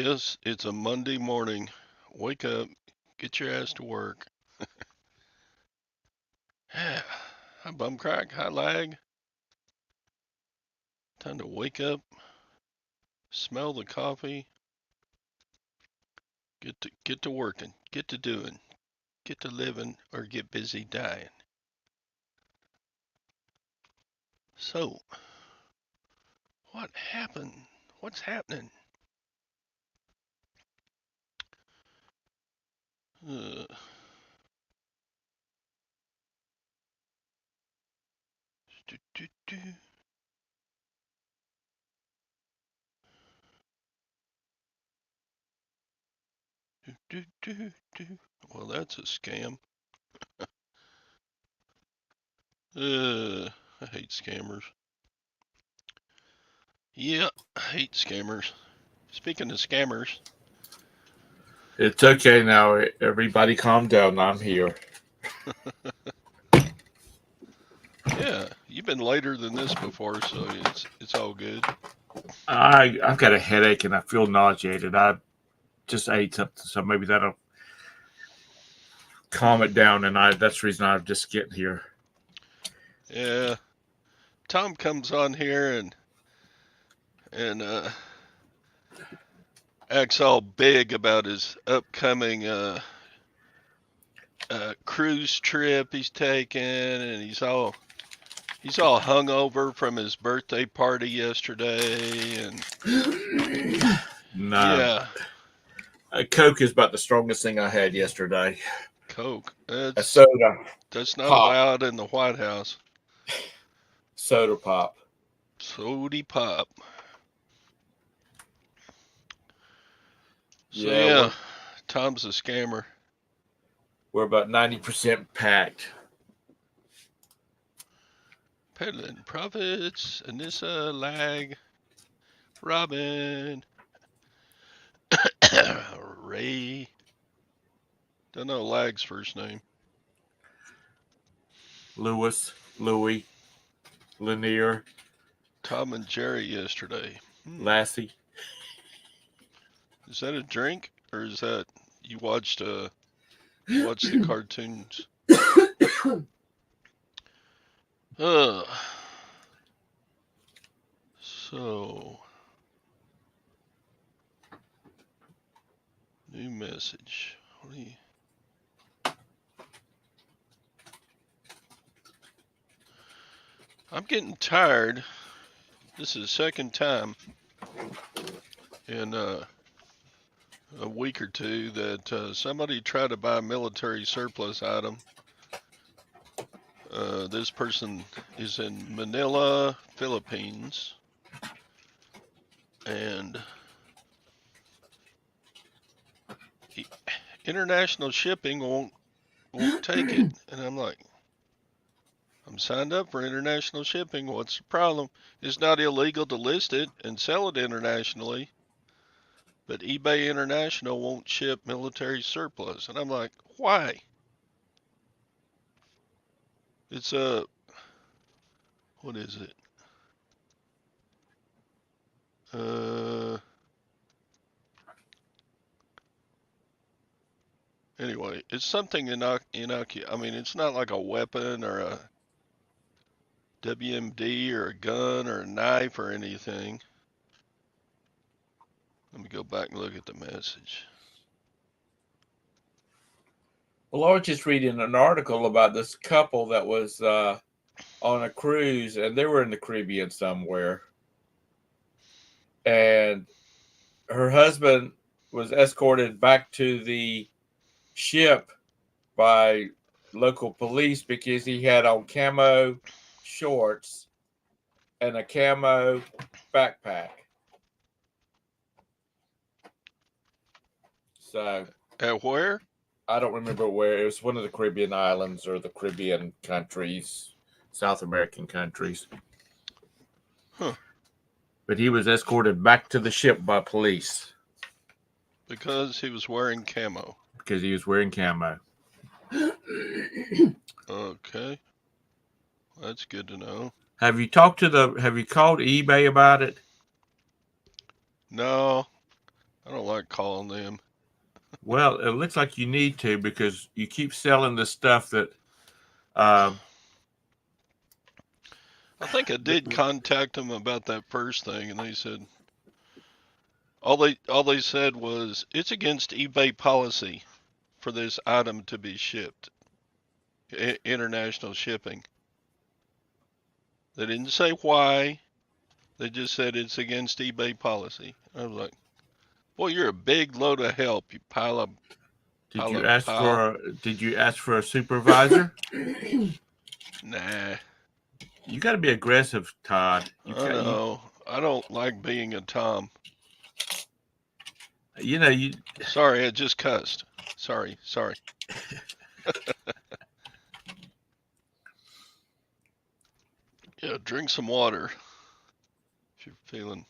Yes, it's a Monday morning. Wake up, get your ass to work. Hi, bum crack, hi lag. Time to wake up, smell the coffee, get to working, get to doing, get to living, or get busy dying. So, what happened? What's happening? Uh, do, do, do, do. Well, that's a scam. I hate scammers. Yeah, I hate scammers. Speaking of scammers, It's okay now. Everybody calm down. I'm here. yeah, you've been later than this before, so it's all good. I've got a headache and I feel nauseated. I just ate something, so maybe that'll calm it down. And that's the reason I'm just getting here. Yeah, Tom comes on here and acts all big about his upcoming cruise trip he's taking, and he's all hungover from his birthday party yesterday, and No, yeah, Coke is about the strongest thing I had yesterday. Coke. A That's soda that's not pop, allowed in the White House. soda pop. Sody pop. So Yeah, yeah, Tom's a scammer. we're about 90% packed. Peddling profits, Anissa, Lag, Robin, Ray. Don't know Lag's first name. Lewis, Louie, Lanier, Tom and Jerry yesterday. Lassie. Is that a drink or is that you watched the cartoons? Uh, so new message. What do you? I'm getting tired. This is the second time in a week or two that somebody tried to buy a military surplus item. This person is in Manila, Philippines, and international shipping won't take it. And I'm like, I'm signed up for international shipping. What's the problem? It's not illegal to list it and sell it internationally, but eBay International won't ship military surplus. And I'm like, why? It's what is it? Uh, anyway, it's something innocuous. I mean, it's not like a weapon or a WMD or a gun or a knife or anything. Let me go back and look at the message. Well, I was just reading an article about this couple that was on a cruise, and they were in the Caribbean somewhere. And her husband was escorted back to the ship by local police because he had on camo shorts and a camo backpack. So At where? I don't remember where. It was one of the Caribbean islands or the Caribbean countries, South American countries. Huh. But he was escorted back to the ship by police Because he was wearing camo. because he was wearing camo. Okay. That's good to know. Have you called eBay about it? No, I don't like calling them. Well, it looks like you need to because you keep selling the stuff that. I think I did contact them about that first thing, and they said all they said was it's against eBay policy for this item to be shipped, international shipping. They didn't say why. They just said it's against eBay policy. I was like, boy, you're a big load of help. You pile. Did you ask for a supervisor? Nah. You got to be aggressive, Todd. I know. I don't like being a Tom. You. Sorry, I just cussed. Sorry. Yeah, drink some water if you're feeling.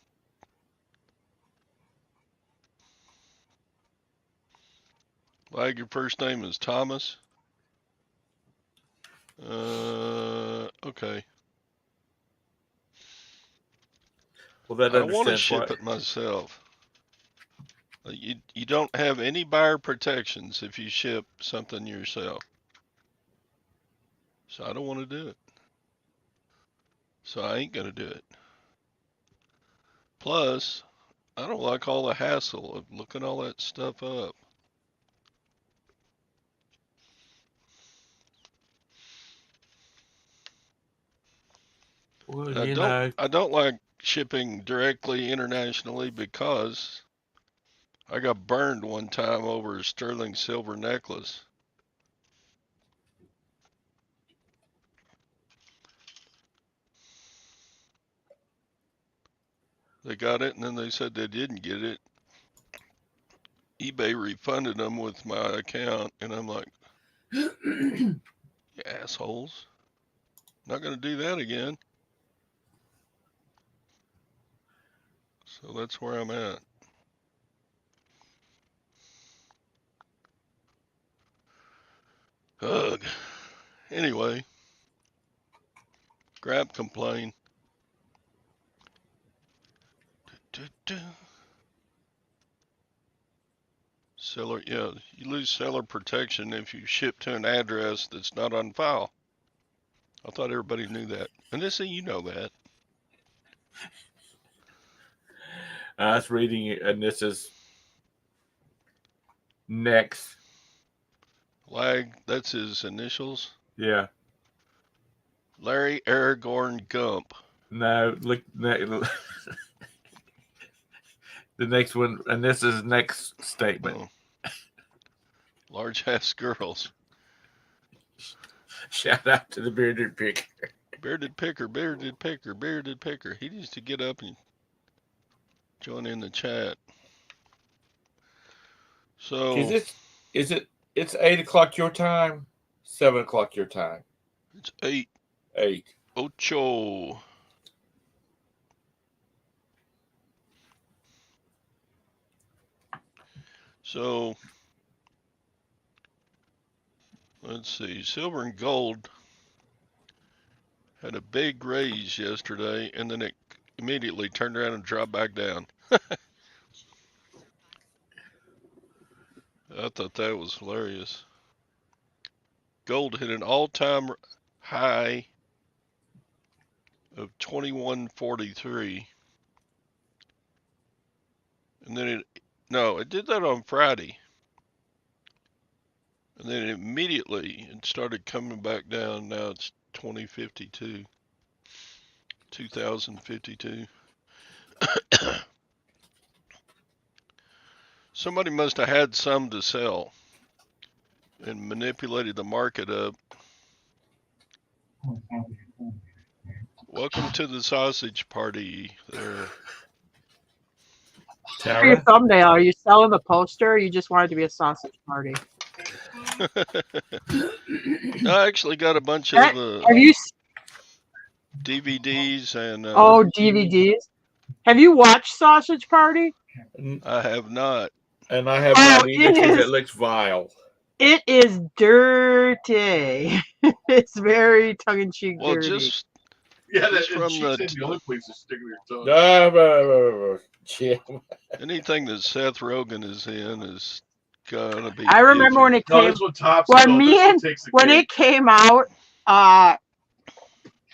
Like your first name is Thomas. Okay. Well, that I don't want to understands ship why. it myself. You don't have any buyer protections if you ship something yourself. So I don't want to do it. So I ain't gonna do it. Plus, I don't like all the hassle of looking all that stuff up. Well, I don't like shipping directly internationally because I got burned one time over a sterling silver necklace. They got it and then they said they didn't get it. eBay refunded them with my account and I'm like, you assholes. Not going to do that again. So that's where I'm at. Ugh. Anyway, grab complain. Seller, yeah, you lose seller protection if you ship to an address that's not on file. I thought everybody knew that. And this, you know that. I was reading it, and this is next. Lag, that's his initials. Yeah. Larry Aragorn Gump. No, look. The next one, and this is next statement. Oh. Large ass girls. Shout out to the bearded picker. Bearded picker, bearded picker, bearded picker. He needs to get up and join in the chat. So it's 8 o'clock your time, 7 o'clock your time. It's 8. 8. Ocho. So let's see. Silver and gold had a big raise yesterday, and then it immediately turned around and dropped back down. I thought that was hilarious. Gold hit an all-time high of 21.43, and then it did that on Friday, and then immediately it started coming back down. Now it's 2052. Somebody must have had some to sell and manipulated the market up. Welcome to the sausage party there. For your thumbnail, are you selling the poster or you just want it to be a sausage party? I actually got a bunch of Have you DVDs and DVDs? Have you watched Sausage Party? I have not. And I have not either because it looks vile. It is dirty. It's very tongue-in-cheek dirty. Yeah, Just that's from the only place to stick your tongue. Jim. anything that Seth Rogen is in is gonna be. I remember iffy. when it No, came this one tops. when no, me this one and takes the when cake. it came out. I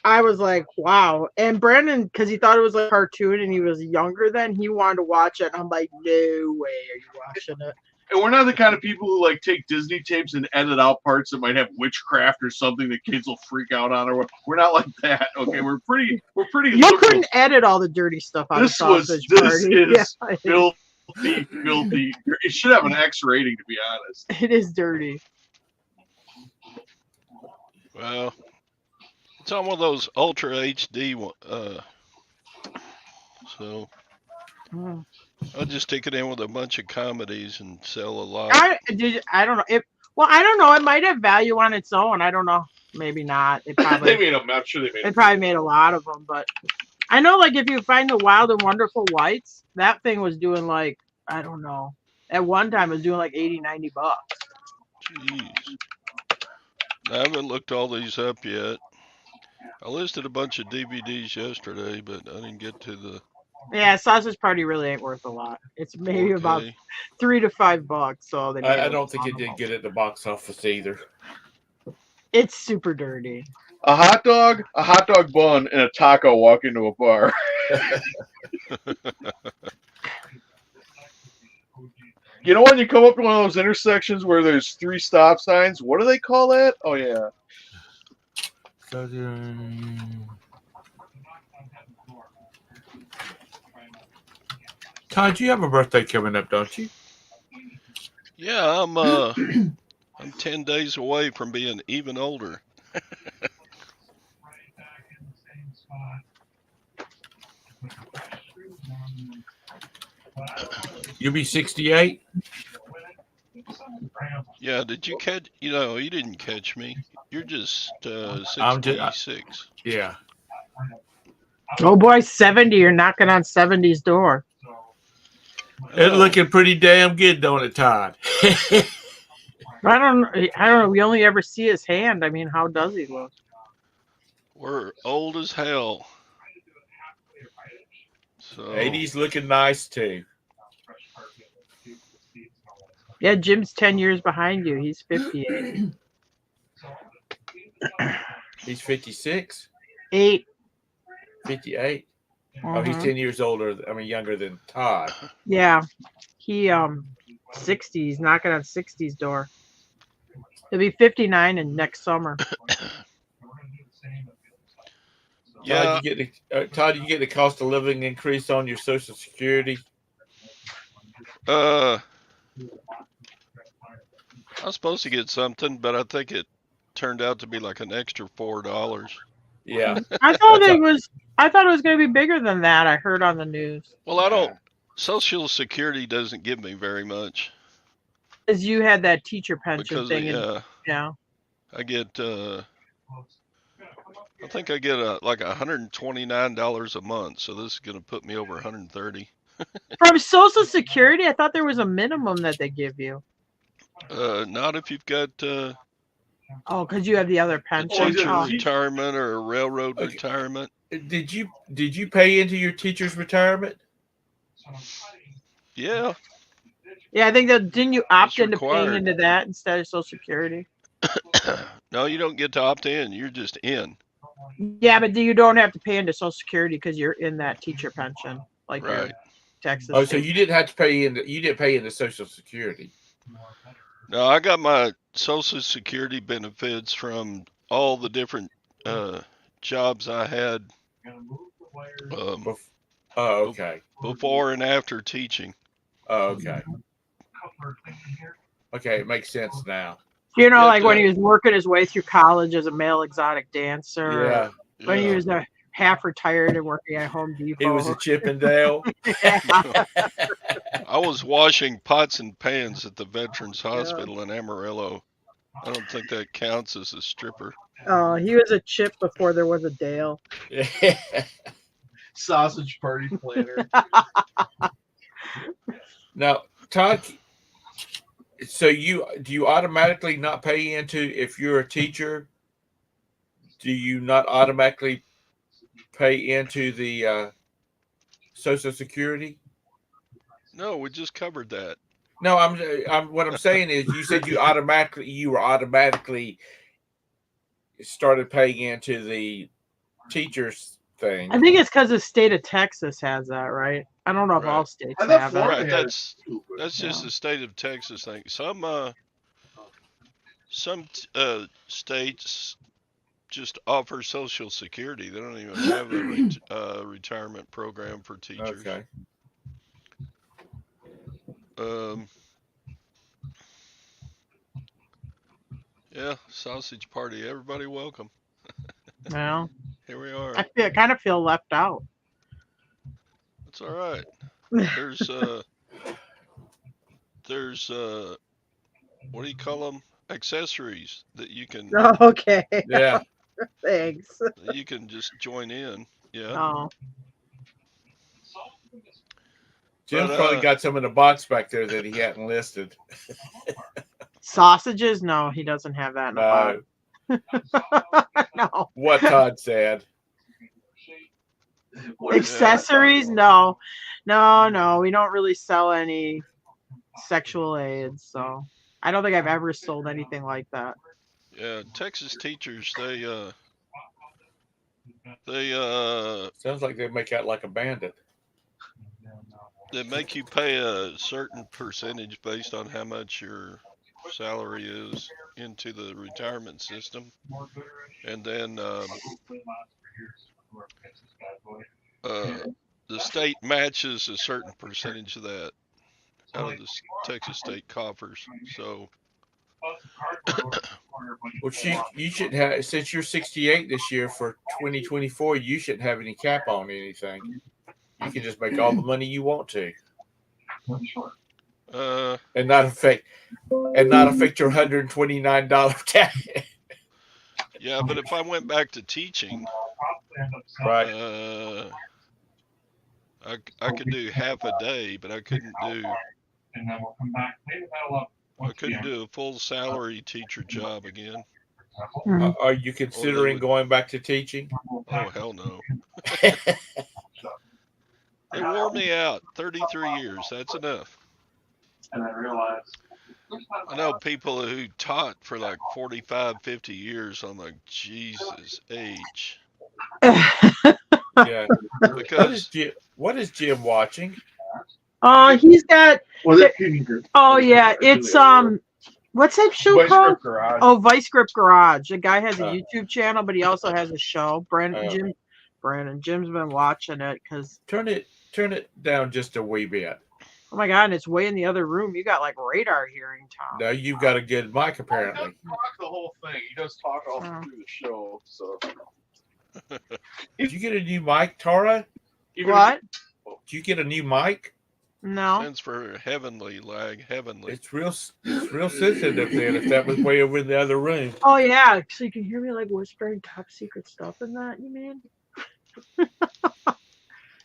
was like, wow. And Brandon, because he thought it was a cartoon and he was younger then, he wanted to watch it. And I'm like, no way are you watching it. And we're not the kind of people who like take Disney tapes and edit out parts that might have witchcraft or something that kids will freak out on. Or we're not like that. Okay, we're pretty. You liberal. couldn't edit all the dirty stuff out of Sausage Party. This Yeah, is filthy. It should have an X rating, to be honest. it is dirty. Well, it's on one of those Ultra HD. So Mm. I'll just stick it in with a bunch of comedies and sell a lot. I don't know. I don't know. It might have value on its own. I don't know. Maybe not. It probably. I'm sure they made. They probably made a lot of them, but I know, like, if you find the Wild and Wonderful Whites, that thing was doing like, I don't know. At one time, it was doing like $80, $90. Jeez. I haven't looked all these up yet. I listed a bunch of DVDs yesterday, but I didn't get to the. Yeah, Sausage Party really ain't worth a lot. It's maybe about $3 to $5. So they. I don't think it did good at the box office either. It's super dirty. A hot dog bun, and a taco walk into a bar. You know when you come up to one of those intersections where there's 3 stop signs? What do they call that? Oh yeah. Todd, you have a birthday coming up, don't you? Yeah, I'm 10 days away from being even older. You'll be 68? Yeah, did you catch? You didn't catch me. You're just 66. Yeah. Oh boy, 70! You're knocking on 70's door. It's looking pretty damn good, don't it, Todd? I don't know. We only ever see his hand. I mean, how does he look? We're old as hell. So 80's looking nice too. Yeah, Jim's 10 years behind you. He's 58. He's 56? 8. 58? Oh, he's 10 years younger than Todd. Yeah. He 60. He's knocking on 60's door. He'll be 59 in next summer. yeah, Todd, you get the cost of living increase on your Social Security? I was supposed to get something, but I think it turned out to be like an extra $4. Yeah. I thought it was going to be bigger than that. I heard on the news. Well, Social Security doesn't give me very much. Because you had that teacher pension Because thing. yeah, I get. I think I get like $129 a month. So this is going to put me over 130. From Social Security, I thought there was a minimum that they give you. Not if you've got. Oh, because you have the other pension. Teacher retirement or a railroad retirement. Did you pay into your teacher's retirement? Yeah. Yeah, I think that didn't you opt It's into paying into that instead of Social Security? No, you don't get to opt in. You're just in. Yeah, but you don't have to pay into Social Security because you're in that teacher pension, like your Right. Texas. Oh, so you didn't have to pay into. You didn't pay into Social Security. No, I got my Social Security benefits from all the different jobs I had Oh, okay. before and after teaching. Oh, okay. Okay, it makes sense now. You know, like when he was working his way through college as a male exotic dancer. Yeah. When he was half retired and working at Home Depot. He was a Chippendale. I was washing pots and pans at the Veterans Hospital in Amarillo. I don't think that counts as a stripper. Oh, he was a Chip before there was a Dale. Sausage Party planner. Now, Todd, so do you automatically not pay into if you're a teacher? Do you not automatically pay into the Social Security? No, we just covered that. No, I'm. What I'm saying is, you said you were automatically started paying into the teachers thing. I think it's because the state of Texas has that, right? I don't know if all Right. states I thought have Florida it. Right, had it that's too, but- just Yeah. the state of Texas thing. Some states just offer Social Security. They don't even have a retirement program for teachers. Okay. Yeah, sausage party. Everybody welcome. Well, Here we are. I kind of feel left out. It's all right. There's what do you call them? Accessories that you can Okay. Yeah. Thanks. that you can just join in. Yeah. Oh, Jim's But, probably got some in the box back there that he hadn't listed. sausages? No, he doesn't have that in the box. No. What Todd said. What is that? Accessories? No. No. We don't really sell any sexual aids, so I don't think I've ever sold anything like that. Yeah, Texas teachers they Sounds like they make out like a bandit. they make you pay a certain percentage based on how much your salary is into the retirement system, and then the state matches a certain percentage of that out of the Texas state coffers. So Well, you shouldn't have, since you're 68 this year for 2024, you shouldn't have any cap on anything. You can just make all the money you want to, and not affect your $129 tax. yeah, but if I went back to teaching, Right. I could do half a day, but I couldn't do a full salary teacher job again. Are you considering going back to teaching? Oh hell no. They wore me out. 33 years. That's enough. And I realized I know people who taught for like 45, 50 years. I'm like, Jesus age. Yeah. Because What is Jim watching? He's got. Was it Puny Group? Oh yeah, it's what's that show Vice called? Grip Garage. Oh, Vice Grip Garage. The guy has a Uh. YouTube channel, but he also has a show. Jim's been watching it because, Turn it down just a wee bit. oh my god, and it's way in the other room. You got like radar hearing, Tom. No, you've got a good mic He apparently. doesn't talk the whole thing. He does talk all Oh. through the show. So Did you get a new mic, Tara? even What? Did you get a new mic? No. stands for heavenly lag, heavenly. It's real sensitive then. If that was way over in the other room. Oh yeah, so you can hear me like whispering top secret stuff in that. You mean?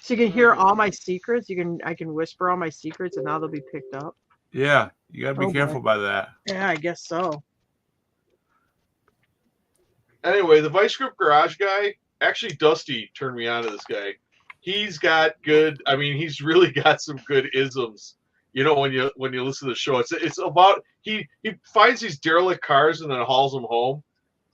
So you can hear all my secrets. I can whisper all my secrets, and now they'll be picked up. Yeah, you got to be Oh, careful by that. Yeah, I guess so. Anyway, the Vice Grip Garage guy, actually Dusty turned me on to this guy. He's got good, I mean, he's really got some good isms. You know, when you listen to the show, it's about he finds these derelict cars and then hauls them home.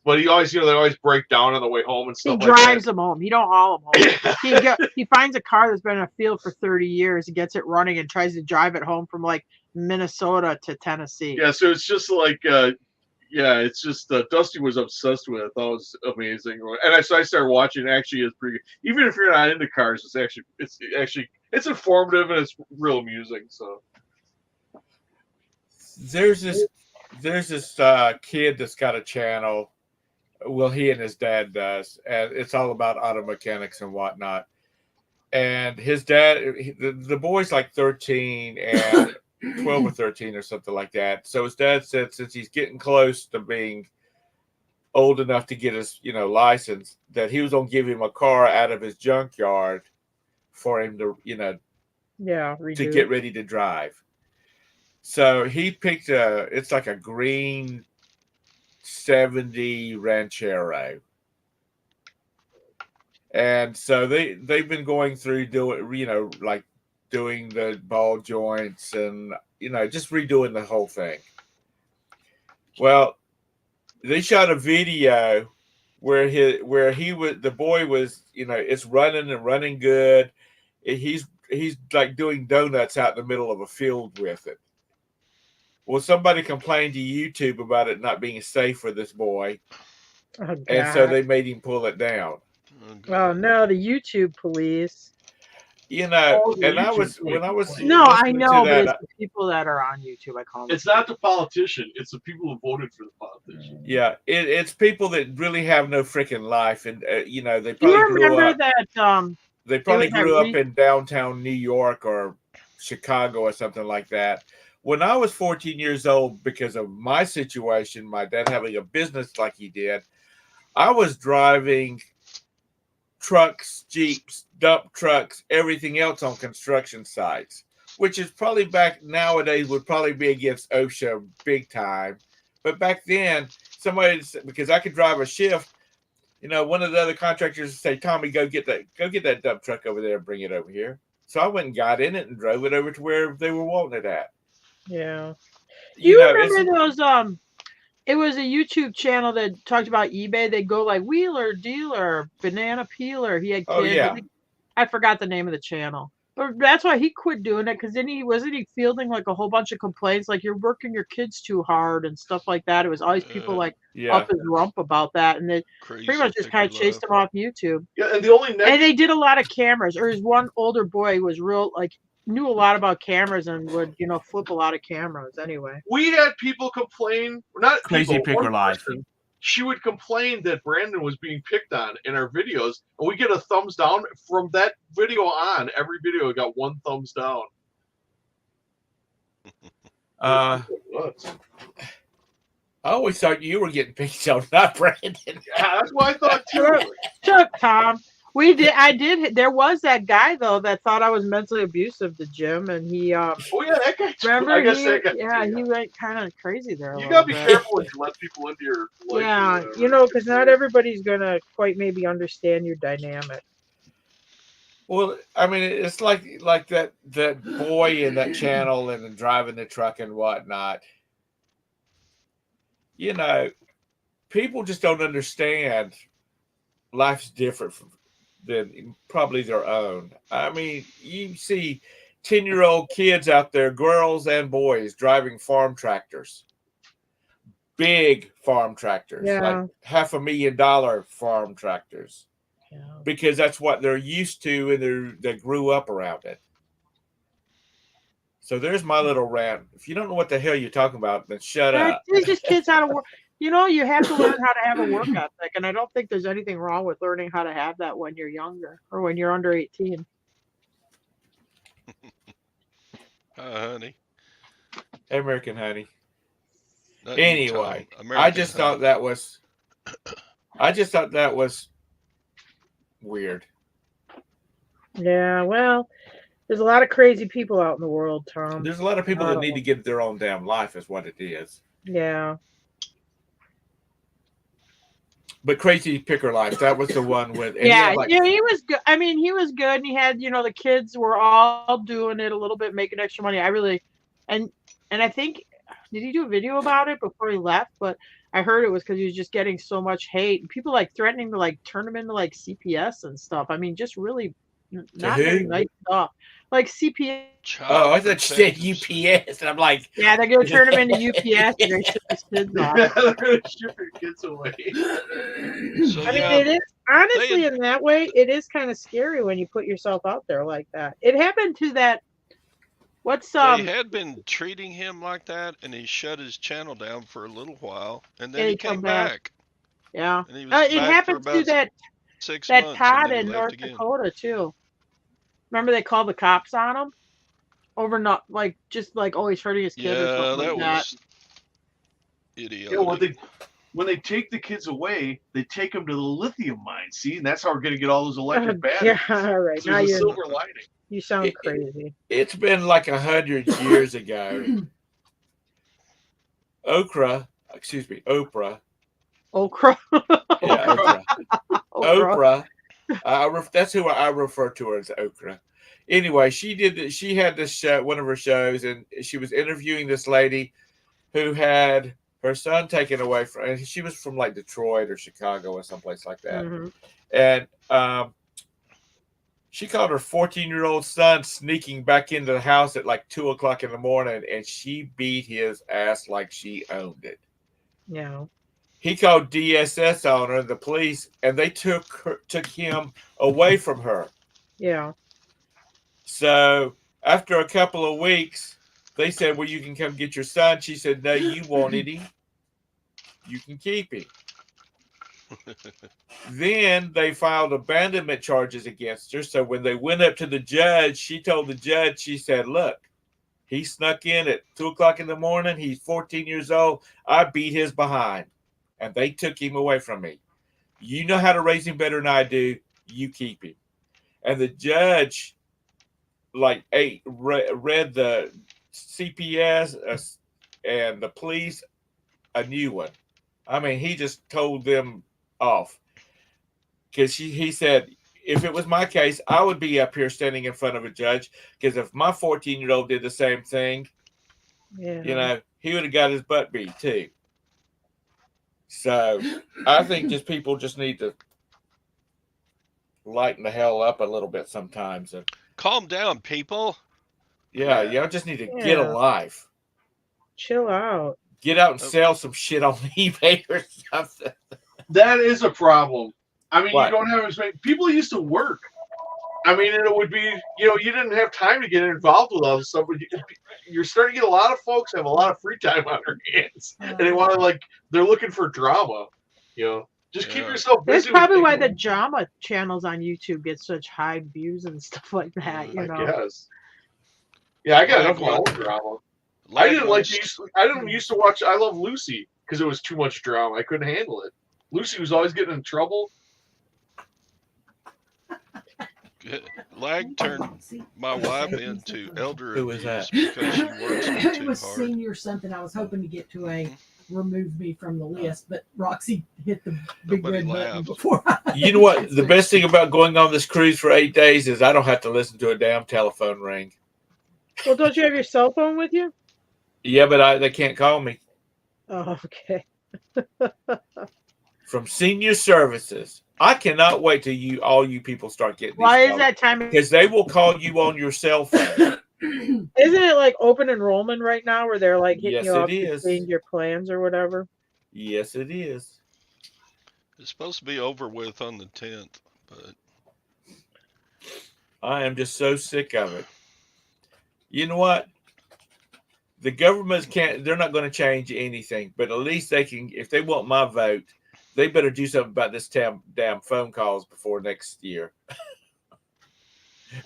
But he always, they always break down on the way home and He stuff drives like them home. He don't haul them home. He finds a car that's been in a field for 30 years. He gets it running and tries to drive it home from like Minnesota to Tennessee. that. Yeah, so it's just like, it's just Dusty was obsessed with it. I thought it was amazing. And so I started watching. It actually is pretty good. Even if you're not into cars, it's informative and it's real amusing. So There's this kid that's got a channel. Well, he and his dad does, and it's all about auto mechanics and whatnot. And his dad, the boy's like 13 and 12 or 13 or something like that. So his dad said, since he's getting close to being old enough to get his, license, that he was gonna give him a car out of his junkyard for him to, Yeah, to get ready to drive. So he picked it's like a green 70 Ranchero. And so they've been going through doing the ball joints and just redoing the whole thing. Well, they shot a video where the boy was, it's running and running good. He's like doing donuts out in the middle of a field with it. Well, somebody complained to YouTube about it not being safe for this boy, Oh, and so God. they made him pull it down. Oh, Oh God. no, the YouTube police. And YouTube when I was police. No, I listening know, to but it's that, the people that are on YouTube. I call them. It's not the politician; it's the people who voted for the politician. yeah, it's people that really have no freaking life, and they Do probably you grew remember up. that? They probably was that grew up in downtown New York or Chicago or something like that. When I was 14 years old, because of my situation, my dad having a business like he did, I was driving trucks, Jeeps, dump trucks, everything else on construction sites, which is probably back nowadays would probably be against OSHA big time. But back then, because I could drive a shift, one of the other contractors would say, Tommy, go get that dump truck over there and bring it over here. So I went and got in it and drove it over to where they were wanting it at. Yeah. Do you remember those? It was a YouTube channel that talked about eBay. They go like wheeler, dealer, banana peeler. He had kids. Oh, yeah. I forgot the name of the channel. But that's why he quit doing it, because then he fielding like a whole bunch of complaints like you're working your kids too hard and stuff like that. It was always people like up his rump about that, and they pretty much just kind of chased him off YouTube. Yeah, and the only and they did a lot of cameras. Or his one older boy was real knew a lot about cameras and would flip a lot of cameras anyway. We had people complain, not Crazy people, Picker one Life. person, she would complain that Brandon was being picked on in our videos, and we get a thumbs down from that video on. Every video got 1 thumbs down. I always thought you were getting picked on, not Brandon. Yeah, that's what I thought too. Chuck, Tom. There was that guy though that thought I was mentally abusive to Jim, and he Oh yeah, that guy. remember I guess he, that guy. yeah, he went kind of crazy there. You gotta be careful when you let people into your life. Yeah, because not everybody's gonna quite maybe understand your dynamic. Well, I mean, it's like that boy in that channel and driving the truck and whatnot. People just don't understand life's different than probably their own. I mean, you see 10-year-old kids out there, girls and boys, driving farm tractors. Big farm tractors, like $500,000 farm tractors. Yeah. Because that's what they're used to, and they grew up around it. So there's my little rant. If you don't know what the hell you're talking about, then shut up. Teach these kids how to work. You have to learn how to have a work ethic, and I don't think there's anything wrong with learning how to have that when you're younger or when you're under 18. Honey. Hey, American honey. Not you, Anyway, Tom. American I just thought that was weird. Yeah, well, there's a lot of crazy people out in the world, Tom. There's a lot of people that need to get their own damn life, is what it is. Yeah. But Crazy Picker Life, that was the one with. He was good. I mean, he was good, and he had, the kids were all doing it a little bit, making extra money. And I think, did he do a video about it before he left? But I heard it was because he was just getting so much hate. People threatening to turn him into CPS and stuff. I mean, just really not very nice stuff. Like CPS. Oh, I thought you said UPS, and I'm like, yeah, they're gonna turn him into UPS and they ship his kids off. Yeah, they're gonna ship your kids away. So, I mean, it is honestly in that way. It is kind of scary when you put yourself out there like that. It happened to that. They had been treating him like that, and he shut his channel down for a little while, and then he came back. Yeah, and he was it happened to that 6 months, Todd in North Dakota too. Remember they called the cops on him over not always hurting his kid or something like that. Was idiotic. Yeah, when they take the kids away, they take them to the lithium mine. See, and that's how we're going to get all those electric batteries. Yeah, all right. Now you're silver lining. You sound crazy. It's been like 100 years ago. Oprah. Okra. Yeah, Oprah That's who I refer to her as Okra. Anyway, she had this show, one of her shows, and she was interviewing this lady who had her son taken away from, and she was from like Detroit or Chicago or someplace like that. Mm-hmm. And she called her 14-year-old son sneaking back into the house at like 2:00 in the morning, and she beat his ass like she owned it. Yeah. He called DSS on her, the police, and they took him away from her. Yeah. So after a couple of weeks, they said, well, you can come get your son. She said, no, you wanted him. You can keep him. Then they filed abandonment charges against her. So when they went up to the judge, she told the judge, she said, look, he snuck in at 2:00 in the morning. He's 14 years old. I beat his behind. And they took him away from me. You know how to raise him better than I do. You keep him. And the judge, like, read the CPS and the police a new one. I mean, he just told them off. Because he said, if it was my case, I would be up here standing in front of a judge. Because if my 14-year-old did the same thing, Yeah. he would have got his butt beat too. So I think people just need to lighten the hell up a little bit sometimes. And Calm down, people. y'all just need to get a life. Chill out. Get out and sell some shit on eBay or something. That is a problem. I mean, What? you don't have as many people used to work. I mean, and it would be, you didn't have time to get involved with all this stuff. But you're starting to get a lot of folks have a lot of free time on their hands, and they want to they're looking for drama. Just keep yourself busy. That's probably why the drama channels on YouTube get such high views and stuff like that. I guess. Yeah, I got enough of my own drama. I didn't used to watch I Love Lucy because it was too much drama. I couldn't handle it. Lucy was always getting in trouble. Lag turned my wife into elder Who was abuse that? because she works me It too was hard. senior something. I was hoping to get to a remove me from the list, but Roxy hit the big Nobody red button laughed. before I. You know what? The best thing about going on this cruise for 8 days is I don't have to listen to a damn telephone ring. Well, don't you have your cell phone with you? Yeah, but they can't call me. Oh, okay. From Senior Services. I cannot wait till all you people start getting these Why is calls. that time? Because they will call you on your cell phone. Isn't it like open enrollment right now where they're like hitting Yes, you up it to is. change your plans or whatever? Yes, it is. It's supposed to be over with on the 10th, but I am just so sick of it. You know what? The government they're not going to change anything, but at least they can, if they want my vote, they better do something about this damn phone calls before next year.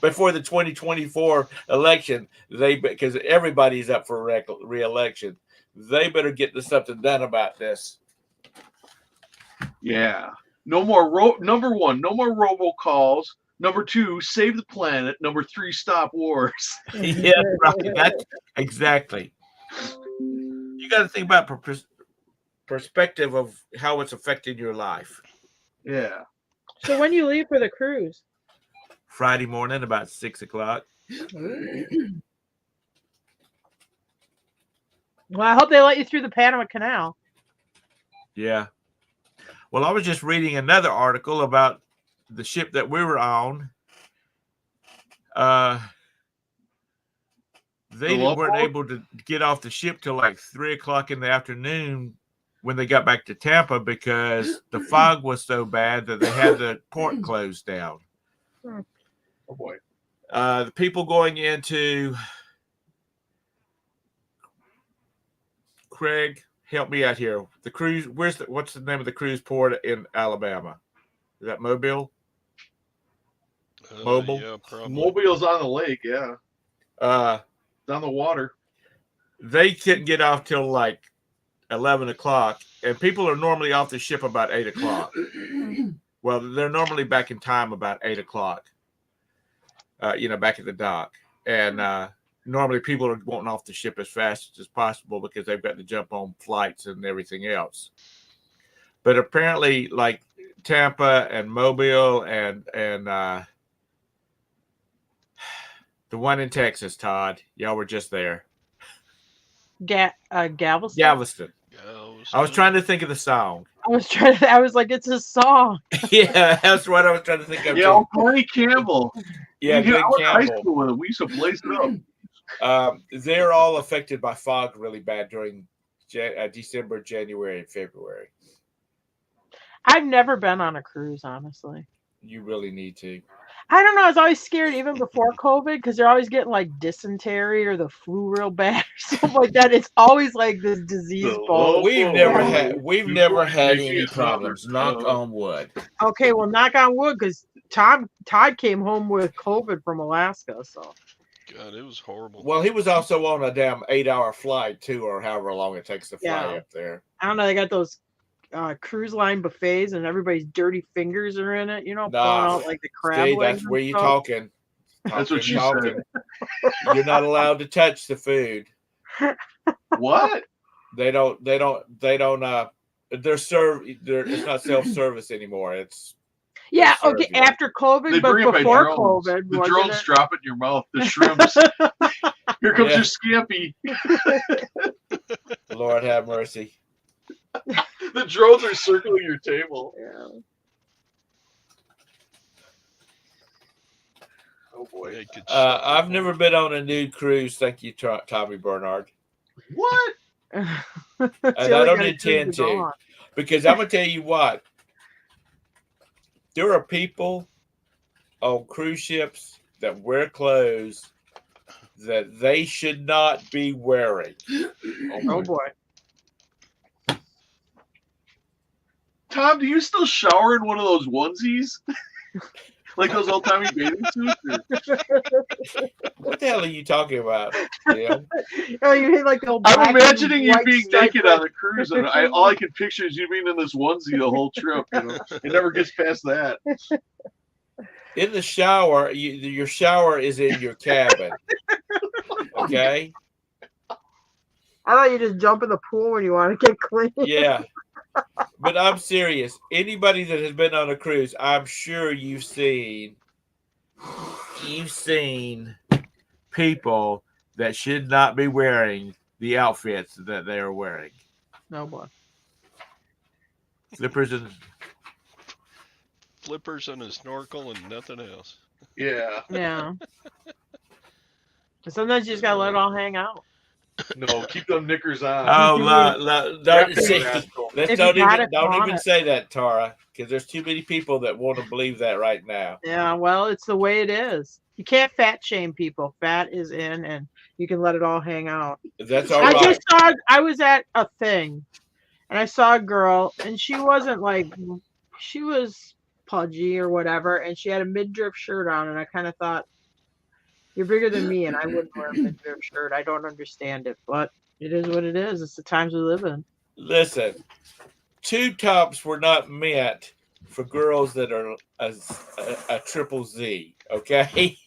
Before the 2024 election, because everybody's up for re-election, they better get something done about this. Yeah. No more number one, no more robocalls. Number 2, save the planet. Number 3, stop wars. Yeah, right. That's exactly. You got to think about perspective of how it's affecting your life. Yeah. So when you leave for the cruise? Friday morning about 6:00. Well, I hope they let you through the Panama Canal. Yeah. Well, I was just reading another article about the ship that we were on. They weren't able to get off the ship till like 3:00 in the afternoon when they got back to Tampa because the fog was so bad that they had the port closed down. Oh boy. The people going into Craig, help me out here. The cruise, what's the name of the cruise port in Alabama? Is that Mobile? Mobile? Yeah, probably. Mobile's on the lake, yeah. It's on the water. They couldn't get off till like 11:00, and people are normally off the ship about 8:00. Well, they're normally back in time about 8:00. Back at the dock, and normally people are wanting off the ship as fast as possible because they've got to jump on flights and everything else. But apparently, like Tampa and Mobile and the one in Texas, Todd. Y'all were just there. Galveston. Galveston. Goes I was trying to think of the song. I was like, it's a song. Yeah, that's what I was trying to think of. Yeah, too. Glenn Campbell. Yeah, I Glenn went to high Campbell. school with him. We used to blaze it up. They're all affected by fog really bad during December, January, and February. I've never been on a cruise, honestly. You really need to. I don't know. I was always scared even before COVID because they're always getting like dysentery or the flu real bad or something like that. It's always like this disease The ball. We've never had any problems. Knock on. on wood. Okay, well, knock on wood because Todd came home with COVID from Alaska, so. God, it was horrible. Well, he was also on a damn 8-hour flight too, or however long it takes to fly Yeah. up there. I don't know. They got those cruise line buffets, and everybody's dirty fingers are in it. You know, pulling out like the crab See, legs. that's where you're stuff. talking. That's what she said. You're not allowed to touch the food. What? They don't. They're it's not self-service anymore. It's Yeah, serve okay. you. After COVID, They but bring it by before drones. COVID, The wasn't drones it? drop it in your mouth. The shrimps. Here comes your scampi. Lord have mercy. The drones are circling your table. Yeah. Oh boy. They could I've never been on a nude cruise. Thank you, Tommy Bernard. What? And I don't intend to. Because I'm going to tell you what. There are people on cruise ships that wear clothes that they should not be wearing. Oh boy. Tom, do you still shower in one of those onesies? Like those old-timey bathing suits? What the hell are you talking about, Tim? Oh, you mean like the old I'm black and imagining you white being striped naked on the cruise, and all I can picture is you being in this onesie the whole trip. You know, it never gets past that. In the shower, your shower is in your cabin. Okay? I thought you just jump in the pool when you want to get clean. Yeah. But I'm serious. Anybody that has been on a cruise, I'm sure you've seen people that should not be wearing the outfits that they are wearing. No boy. Flippers and a snorkel and nothing else. Yeah. Yeah. Sometimes you just gotta let it all hang out. No, keep them knickers on. don't see. Let's If don't you got even it, want it. say that, Tara, because there's too many people that want to believe that right now. Yeah, well, it's the way it is. You can't fat shame people. Fat is in, and you can let it all hang out. That's all right. I was at a thing, and I saw a girl, and she wasn't like, she was pudgy or whatever, and she had a midriff shirt on, and I kind of thought, you're bigger than me, and I wouldn't wear a midriff shirt. I don't understand it, but it is what it is. It's the times we live in. Listen, tube tops were not meant for girls that are a triple Z, okay?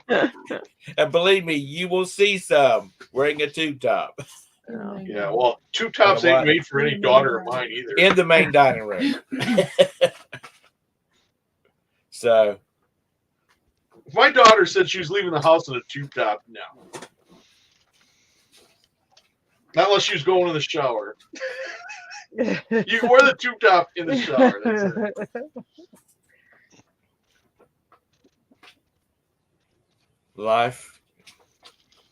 And believe me, you will see some wearing a tube top Yeah, well, tube tops ain't made for any daughter of mine either. in the main dining room. So, If my daughter said she was leaving the house in a tube top, no. Not unless she was going to the shower. You can wear the tube top in the shower. That's it. life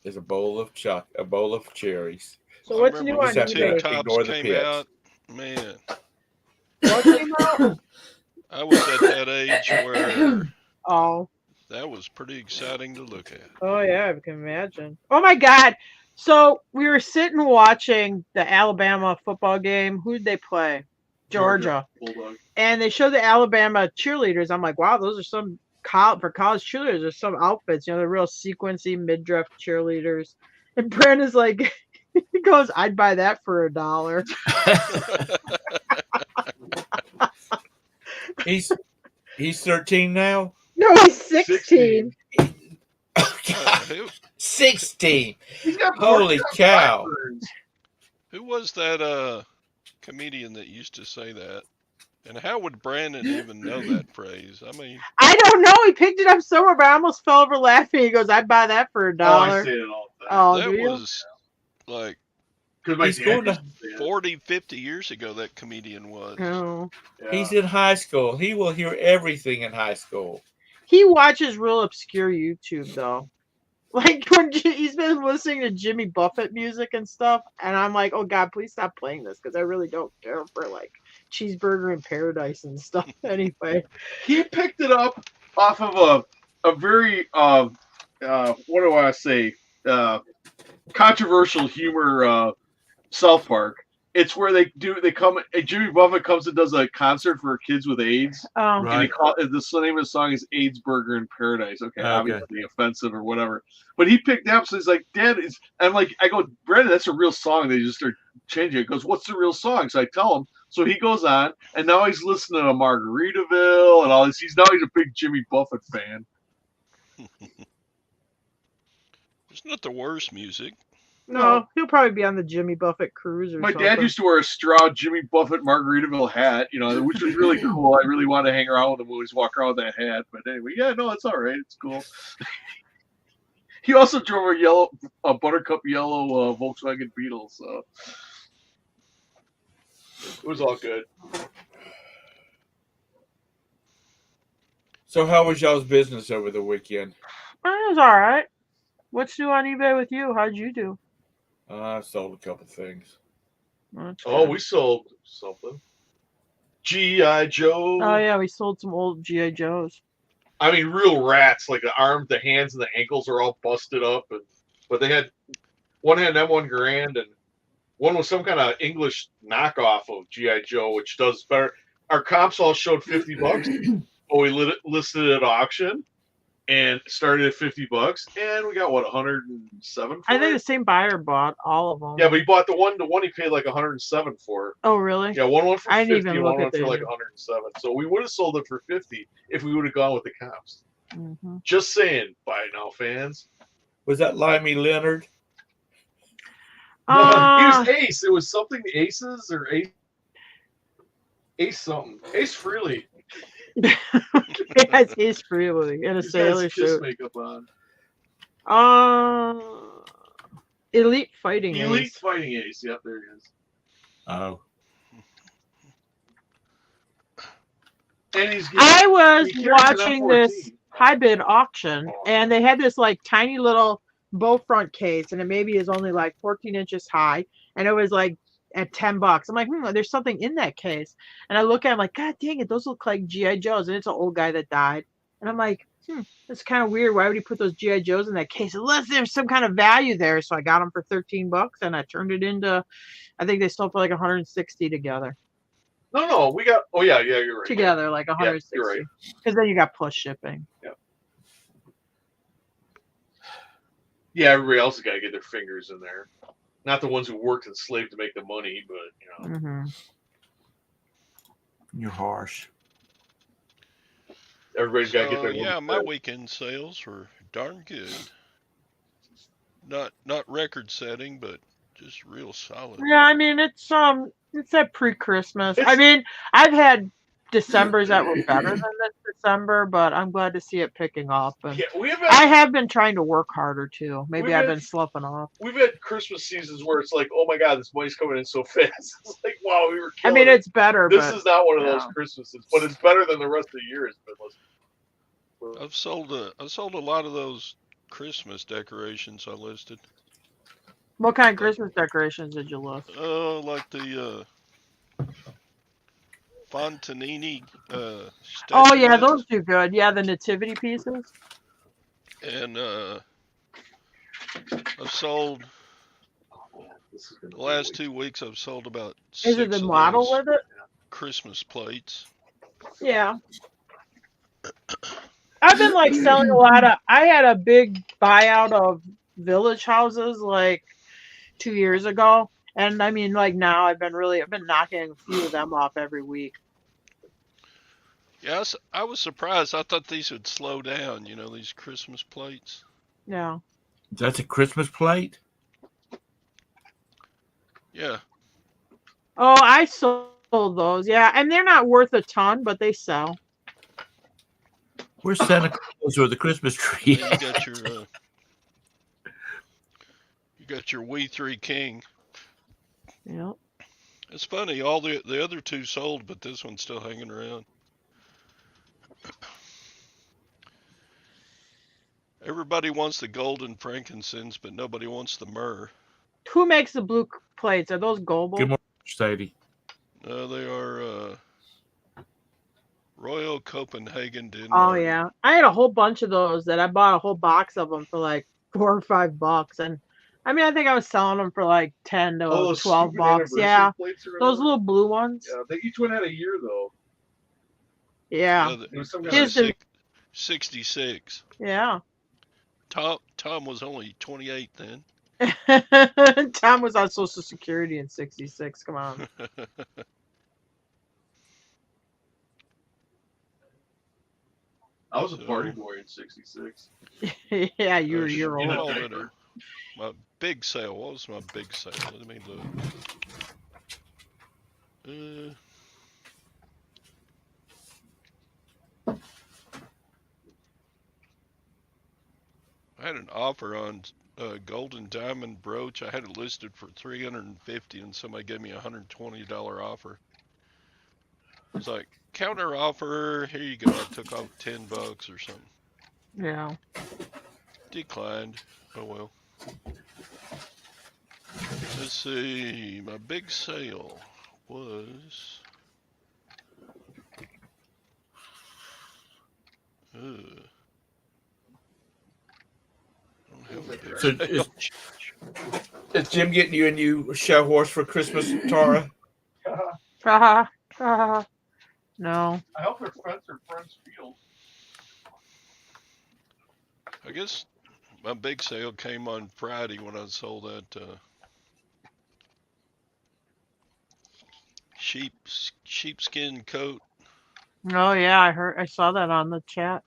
is a bowl of cherries. So what's I new remember on when just eBay? have tube to tops ignore the came pits. out. Man, What came out? I was at that age where Oh. that was pretty exciting to look at. Oh yeah, I can imagine. Oh my God! So we were sitting watching the Alabama football game. Who'd they play? Georgia. Bulldog. And they showed the Alabama cheerleaders. I'm like, wow, those are some for college cheerleaders. There's some outfits. You know, they're real sequency midriff cheerleaders. And Brandon's like, he goes, I'd buy that for $1. He's 13 now. No, he's 16. Oh, God. Who 16. He's got Holy cow. sideburns. was that comedian that used to say that? And how would Brandon even know that phrase? I mean, I don't know. He picked it up somewhere, but I almost fell over laughing. He goes, "I'd buy that for Oh, I $1." say it all the time. Oh, do that you? was like Because my He's dad going used to- to say it. 40, 50 years ago that comedian was. Oh. Yeah. He's in high school. He will hear everything in high school. He watches real obscure YouTube though. Like when he's been listening to Jimmy Buffett music and stuff, and I'm like, oh God, please stop playing this because I really don't care for like Cheeseburger in Paradise and stuff. Anyway, He picked it up off of a very what do I say controversial humor South Park. It's where Jimmy Buffett comes and does a concert for kids with AIDS. oh, And the name of the song is AIDS Burger in Paradise. Okay, Okay. obviously offensive or whatever. But he picked it up, so he's like, Dad, I go, Brandon, that's a real song. They just start changing it. He goes, what's the real song? So I tell him. So he goes on, and now he's listening to Margaritaville and all this. He's a big Jimmy Buffett fan. It's not the worst music. no, he'll probably be on the Jimmy Buffett cruise or My something. dad used to wear a straw Jimmy Buffett Margaritaville hat, which was really cool. I really wanted to hang around with him, always walk around with that hat. But anyway, yeah, no, it's all right. It's cool. He also drove a buttercup yellow Volkswagen Beetle, so it was all good. So how was y'all's business over the weekend? It was all right. What's new on eBay with you? How'd you do? I sold a couple things. That's Oh, good. we sold something. G.I. Joe. Oh yeah, we sold some old GI Joes. I mean, real rats. Like the arms, the hands, and the ankles are all busted up. But they had one had an M1 Grand, and one was some kind of English knockoff of G.I. Joe, which does better. Our comps all showed $50, but we listed it at auction and started at $50, and we got 107 for I think it? the same buyer bought all of them. Yeah, but he bought the one he paid like 107 for. Oh really? Yeah, one went for I 50 didn't even and look one at went for like the- 107. So we would have sold it for 50 if we would have gone with the comps. Mm-hmm. Just saying, buy now, fans. Was that Limey Leonard? He was Ace. It was something Aces or Ace something. Ace Frehley. Yes, he's freely in a He's got sailor his kiss suit. makeup on. Elite Fighting Elite Ace. Fighting Ace. Yep, there he is. Oh. And he's I was he carries an watching M14. this high bid auction, and they had this like tiny little bow front case, and it maybe is only like 14 inches high, and it was like at $10. I'm like, there's something in that case, and I look at it, I'm like, God dang it, those look like GI Joes, and it's an old guy that died, and I'm like, that's kind of weird. Why would he put those GI Joes in that case unless there's some kind of value there? So I got them for $13, and I turned it into, I think they sold for like 160 together. No, we got. Oh yeah, you're right. Together, like 160. you're right. Because then you got plus shipping. Yeah, everybody else has got to get their fingers in there. Not the ones who worked and slaved to make the money, but Mm-hmm. You're harsh. everybody's got to get their. Yeah, my weekend sales were darn good. Not record setting, but just real solid. Yeah, I mean it's that pre-Christmas. I It's- mean, I've had Decembers that were better than this December, but I'm glad to see it picking up. And Yeah, I have been trying to work harder too. Maybe We've I've had- been sloughing off. We've had Christmas seasons where it's like, oh my God, this money's coming in so fast. It's like, wow, we were. I mean, it's better, This but is not one of those yeah. Christmases, but it's better than the rest of the year. It's been I've sold a lot of those Christmas decorations I listed. what kind of Christmas decorations did you list? Like the Fontanini Oh statue yeah, heads. those do good. Yeah, the nativity pieces. And I've sold this is gonna the be last way- 2 weeks. I've sold about Is 6 it the of model those with it? Christmas plates. Yeah. I've been like selling a lot of. I had a big buyout of village houses like 2 years ago, and I mean like now I've been knocking a few of them off every week. Yes, I was surprised. I thought these would slow down. These Christmas plates. Yeah. That's a Christmas plate? Yeah. Oh, I sold sold those. Yeah, and they're not worth a ton, but they sell. Where's Santa Claus or the Christmas tree? You got your We3 King. Yep. It's funny, all the other two sold, but this one's still hanging around. Everybody wants the golden frankincense, but nobody wants the myrrh. Who makes the blue plates? Are those Goble? Good morning, Sadie. No, they are Royal Copenhagen, Denmark. Oh yeah, I had a whole bunch of those that I bought a whole box of them for like $4 or $5, and I mean I think I was selling them for like 10 to those 12 stupid bucks. anniversary Yeah, plates or those whatever. little blue ones. Yeah, they each one had a year though. Yeah, It was some This kind His of is the- 66. yeah. Tom was only 28 then. Tom was on Social Security in '66. Come on. I was a party boy in '66. Yeah, you're a Gosh, year in a old. all diaper. in my big sale. What was my big sale? Let me look. I had an offer on a golden diamond brooch. I had it listed for $350, and somebody gave me a $120 offer. I was like, counter offer. Here you go. I took off $10 or something. Yeah. Declined. Oh well. Let's see. My big sale was. I don't have a big So sale. is Jim getting you a new show horse for Christmas, Tara? Haha. Haha. No. I hope their fence are Friends Field. I guess my big sale came on Friday when I sold that sheepskin coat. Oh yeah, I saw that on the chat.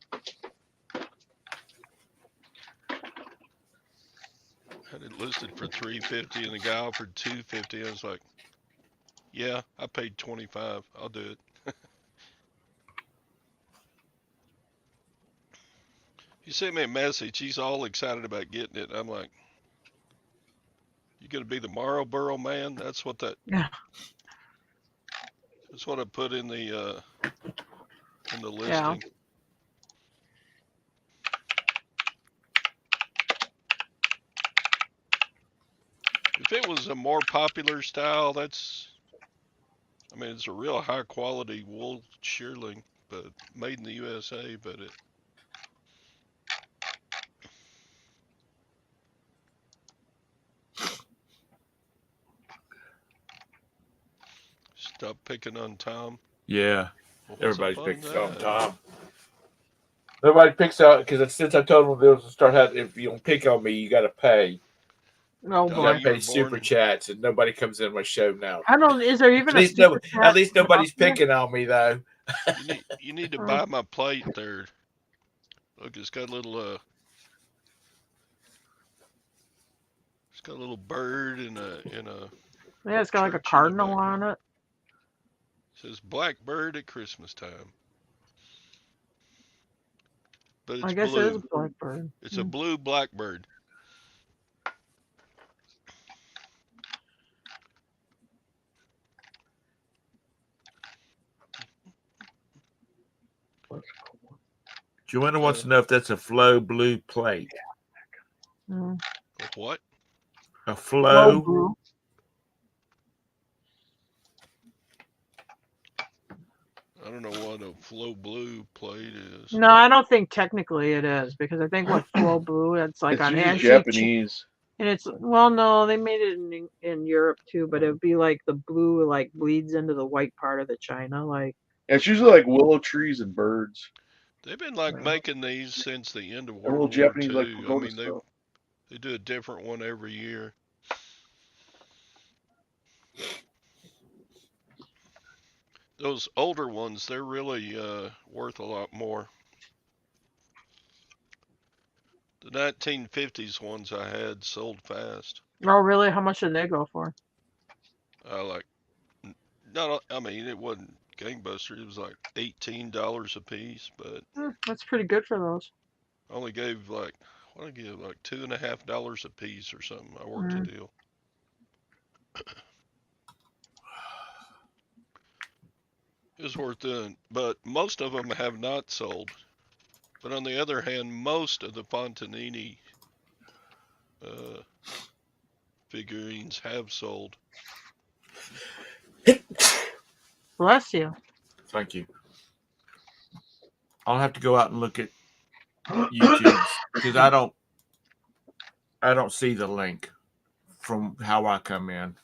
Had it listed for $350, and the guy offered $250. I was like, yeah, I paid $25. I'll do it. He sent me a message. He's all excited about getting it. I'm like, you gonna be the Marlboro man? That's what that. Yeah. That's what I put in the listing. Yeah. If it was a more popular style, it's a real high quality wool shearling, but made in the USA, but it. Stop picking on Tom. Yeah, Well, what's everybody's up on picking on that? Tom. Everybody picks out because since I told them there was a start having, if you don't pick on me, you got to pay. Oh Donna, You got boy. to you were pay super born. chats, and nobody comes in my show now. I don't. Is there even At a least, super chat at least nobody's up there? picking on me though. You need to buy my plate there. Look, it's got a little it's got a little bird and a Yeah, it's got like a church in the cardinal on background. it. It says Blackbird at Christmas time. But it's I guess it is blue. a blackbird. It's a blue blackbird. Joanna wants to know if that's a flow blue plate. Mm. What? A flow. Blue. I don't know what a flow blue plate is. No, I don't think technically it is because I think what flow blue it's like It's on usually antique Japanese. and it's no they made it in Europe too, but it'd be like the blue like bleeds into the white part of the China like. And it's usually like willow trees and birds. They've been like making these since the end of They're real World War Japanese, II. like I pagoda mean, stuff. they do a different one every year. Those older ones, they're really worth a lot more. The 1950s ones I had sold fast. Oh really? How much did they go for? Like not. I mean, it wasn't gangbuster. It was like $18 a piece, but That's pretty good for those. I only gave like what I give like $2.50 a piece or something. I worked a deal. It was worth doing, but most of them have not sold. But on the other hand, most of the Fontanini figurines have sold. Bless you. Thank you. I'll have to go out and look at YouTube because I don't see the link from how I come in.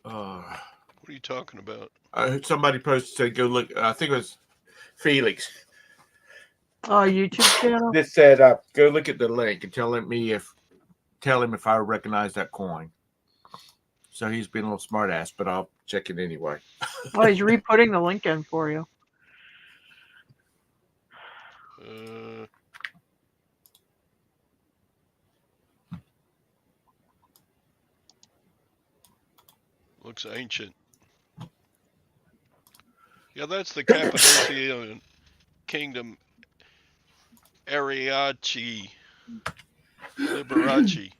What are you talking about? I heard somebody posted, said go look. I think it was Felix. Oh, YouTube channel. This said, go look at the link and tell him if I recognize that coin. So he's been a little smart ass, but I'll check it anyway. Oh, he's re-putting the link in for you. Looks ancient. Yeah, that's the Cappadocian Kingdom Liberace.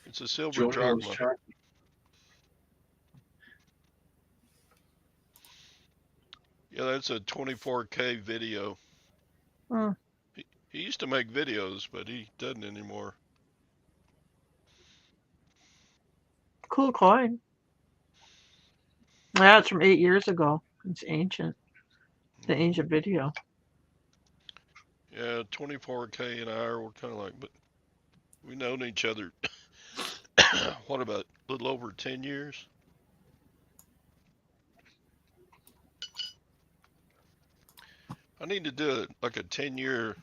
It's a silver drachma. Yeah, that's a 24K video. He used to make videos, but he doesn't anymore. Cool coin. Yeah, it's from 8 years ago. It's ancient. The ancient video. Yeah, 24K and I were kind of like, but we known each other. What about a little over 10 years? I need to do like a 10-year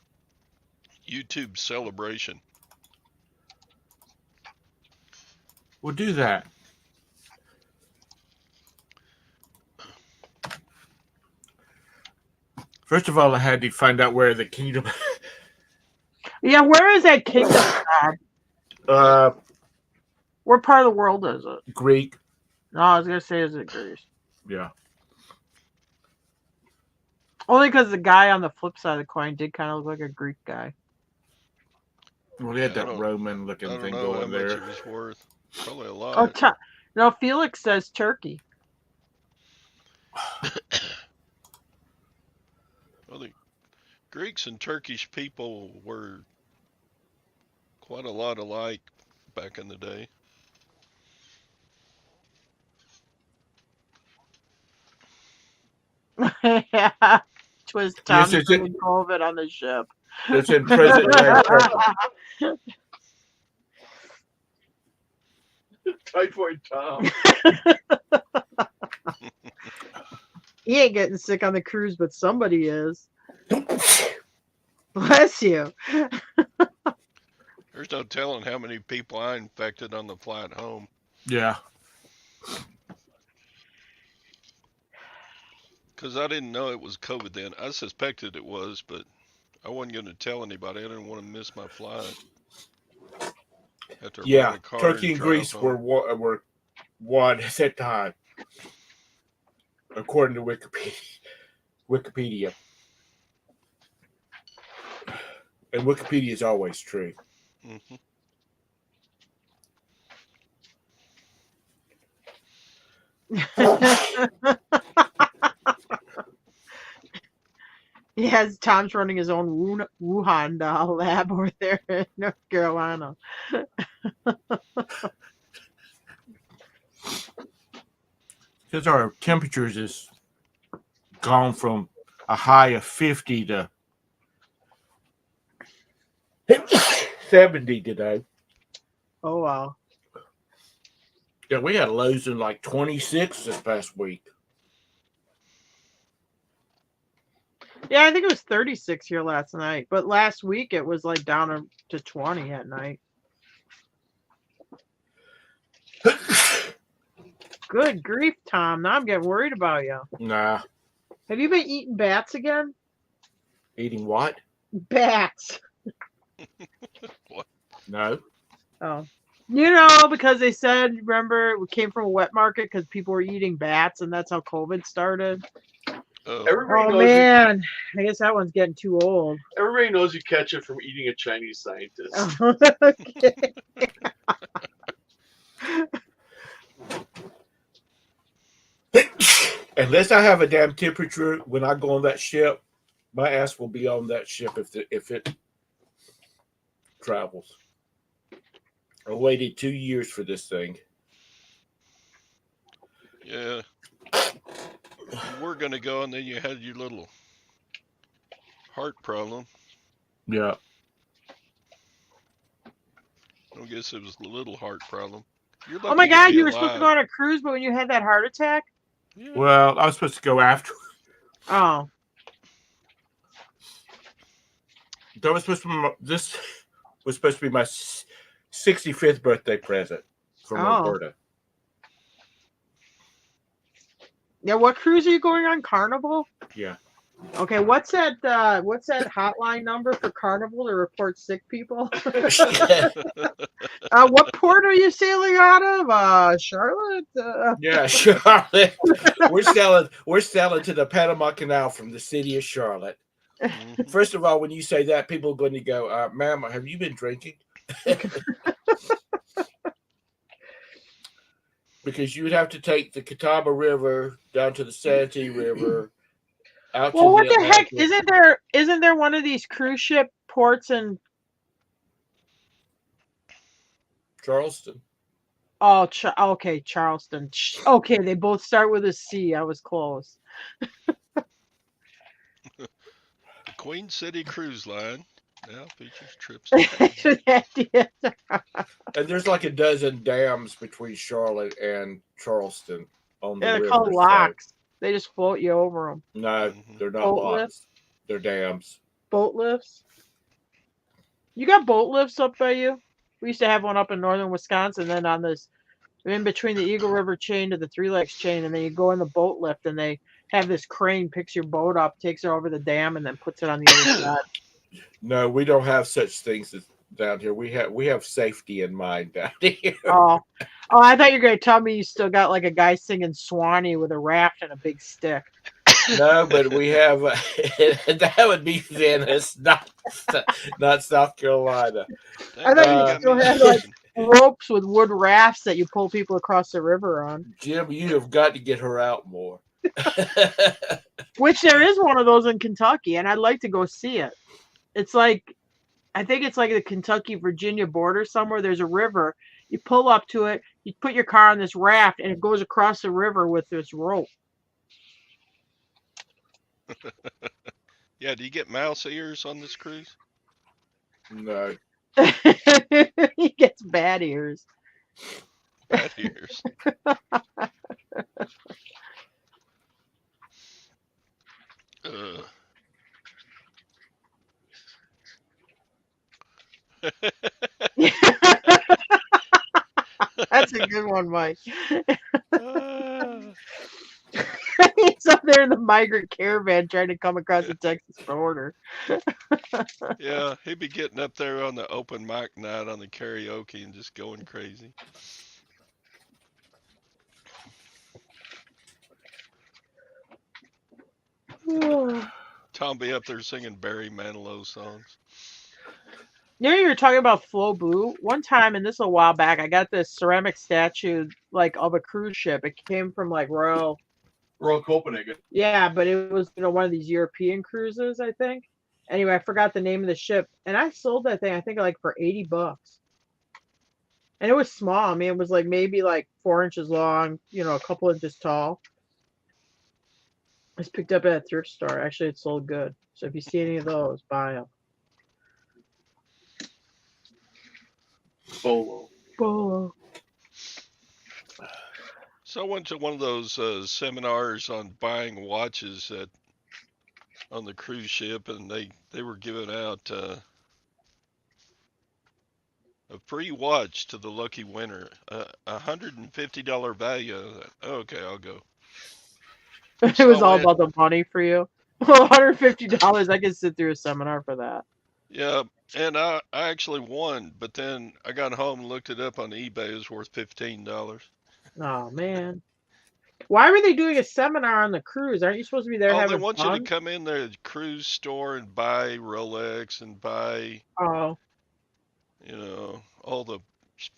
YouTube celebration. We'll do that. First of all, I had to find out where the kingdom. Yeah, where is that kingdom? What part of the world is it? Greek. No, I was gonna say, is it Greece? Yeah. Only because the guy on the flip side of the coin did kind of look like a Greek guy. Well, he had that Roman-looking thing going there. I don't know how much it was worth. Probably a lot. Oh, no, Felix says Turkey. Well, the Greeks and Turkish people were quite a lot alike back in the day. Yeah, which was Tom bringing COVID on the ship. It's in present day. Typhoid Tom. He ain't getting sick on the cruise, but somebody is. Bless you. There's no telling how many people I infected on the flight home. Yeah. Because I didn't know it was COVID then. I suspected it was, but I wasn't going to tell anybody. I didn't want to miss my flight. Yeah, Turkey and Greece were one at that time, according to Wikipedia. And Wikipedia is always true. Mm-hmm. He has Tom's running his own Wuhan doll lab over there in North Carolina. Because our temperatures is gone from a high of 50 to 70 today. Oh, wow. Yeah, we had lows in like 26 this past week. Yeah, I think it was 36 here last night, but last week it was like down to 20 at night. Good grief, Tom. Now I'm getting worried about you. Nah. Have you been eating bats again? Eating what? Bats. What? No. Oh. You know, because they said, remember, we came from a wet market because people were eating bats, and that's how COVID started. Oh, Everybody Oh, knows. man. I guess that one's getting too old. Everybody knows you catch it from eating a Chinese scientist. Okay. Unless I have a damn temperature when I go on that ship, my ass will be on that ship if it travels. I waited 2 years for this thing. yeah. You were gonna go, and then you had your little heart problem. Yeah. I guess it was a little heart problem. You're Oh, my lucky to God. be You were supposed to go alive. on a cruise, but when you had that heart attack? Yeah. Well, I was supposed to go after. Oh. That was supposed to be this was supposed to be my 65th birthday present from Oh. Roberta. Yeah, what cruise are you going on? Carnival? Yeah. Okay, what's that hotline number for Carnival to report sick people? What port are you sailing out of? Charlotte? Yeah, Charlotte. We're sailing to the Panama Canal from the city of Charlotte. Mhm. First of all, when you say that, people are going to go, ma'am, have you been drinking? Because you would have to take the Catawba River down to the Santee River, out Well, to what the the heck? Atlantic. Isn't there one of these cruise ship ports in Charleston. Oh, okay, Charleston. Okay, they both start with a C. I was close. The Queen City Cruise Line now features trips to Panama. And there's like a dozen dams between Charlotte and Charleston on the Yeah, they're river. called So locks. They just float you over them. no, Mhm. they're not Boat locks. lift? They're dams. Boat lifts. You got boat lifts up by you? We used to have one up in northern Wisconsin, then on this in between the Eagle River chain to the Three Lakes chain, and then you go in the boat lift, and they have this crane picks your boat up, takes it over the dam, and then puts it on the other side. No, we don't have such things down here. We have safety in mind down here. Oh, I thought you were gonna tell me you still got like a guy singing Swanee with a raft and a big stick. No, but we have that would be Venice, not South Carolina. I thought you got still me had like thinking. ropes with wood rafts that you pull people across the river on. Jim, you have got to get her out more. Which there is one of those in Kentucky, and I'd like to go see it. It's like, I think it's like the Kentucky-Virginia border somewhere. There's a river. You pull up to it, you put your car on this raft, and it goes across the river with this rope. Yeah, do you get mouse ears on this cruise? No. He gets bad ears. Bad ears. That's a good one, Mike. Uh, He's up there in the migrant caravan trying to come across the Texas border. yeah, he'd be getting up there on the open mic night on the karaoke and just going crazy. Tom be up there singing Barry Manilow songs. You know, you were talking about Flow Blue. One time, and this a while back, I got this ceramic statue like of a cruise ship. It came from like Royal Copenhagen. Yeah, but it was one of these European cruises, I think. Anyway, I forgot the name of the ship, and I sold that thing I think like for $80, and it was small. I mean, it was like maybe like 4 inches long, a couple inches tall. I just picked up at a thrift store. Actually, it sold good. So if you see any of those, buy them. Bolo. Bolo. So I went to one of those seminars on buying watches on the cruise ship, and they were giving out a free watch to the lucky winner, $150 value. I thought, okay, I'll go. It So was I all went. about the money for you. $150. I could sit through a seminar for that. Yeah, And I actually won, but then I got home and looked it up on eBay. It was worth $15. Oh man. Why were they doing a seminar on the cruise? Aren't you supposed to be there Oh, they having want you to fun? come in the cruise store and buy Rolex and buy, Oh. all the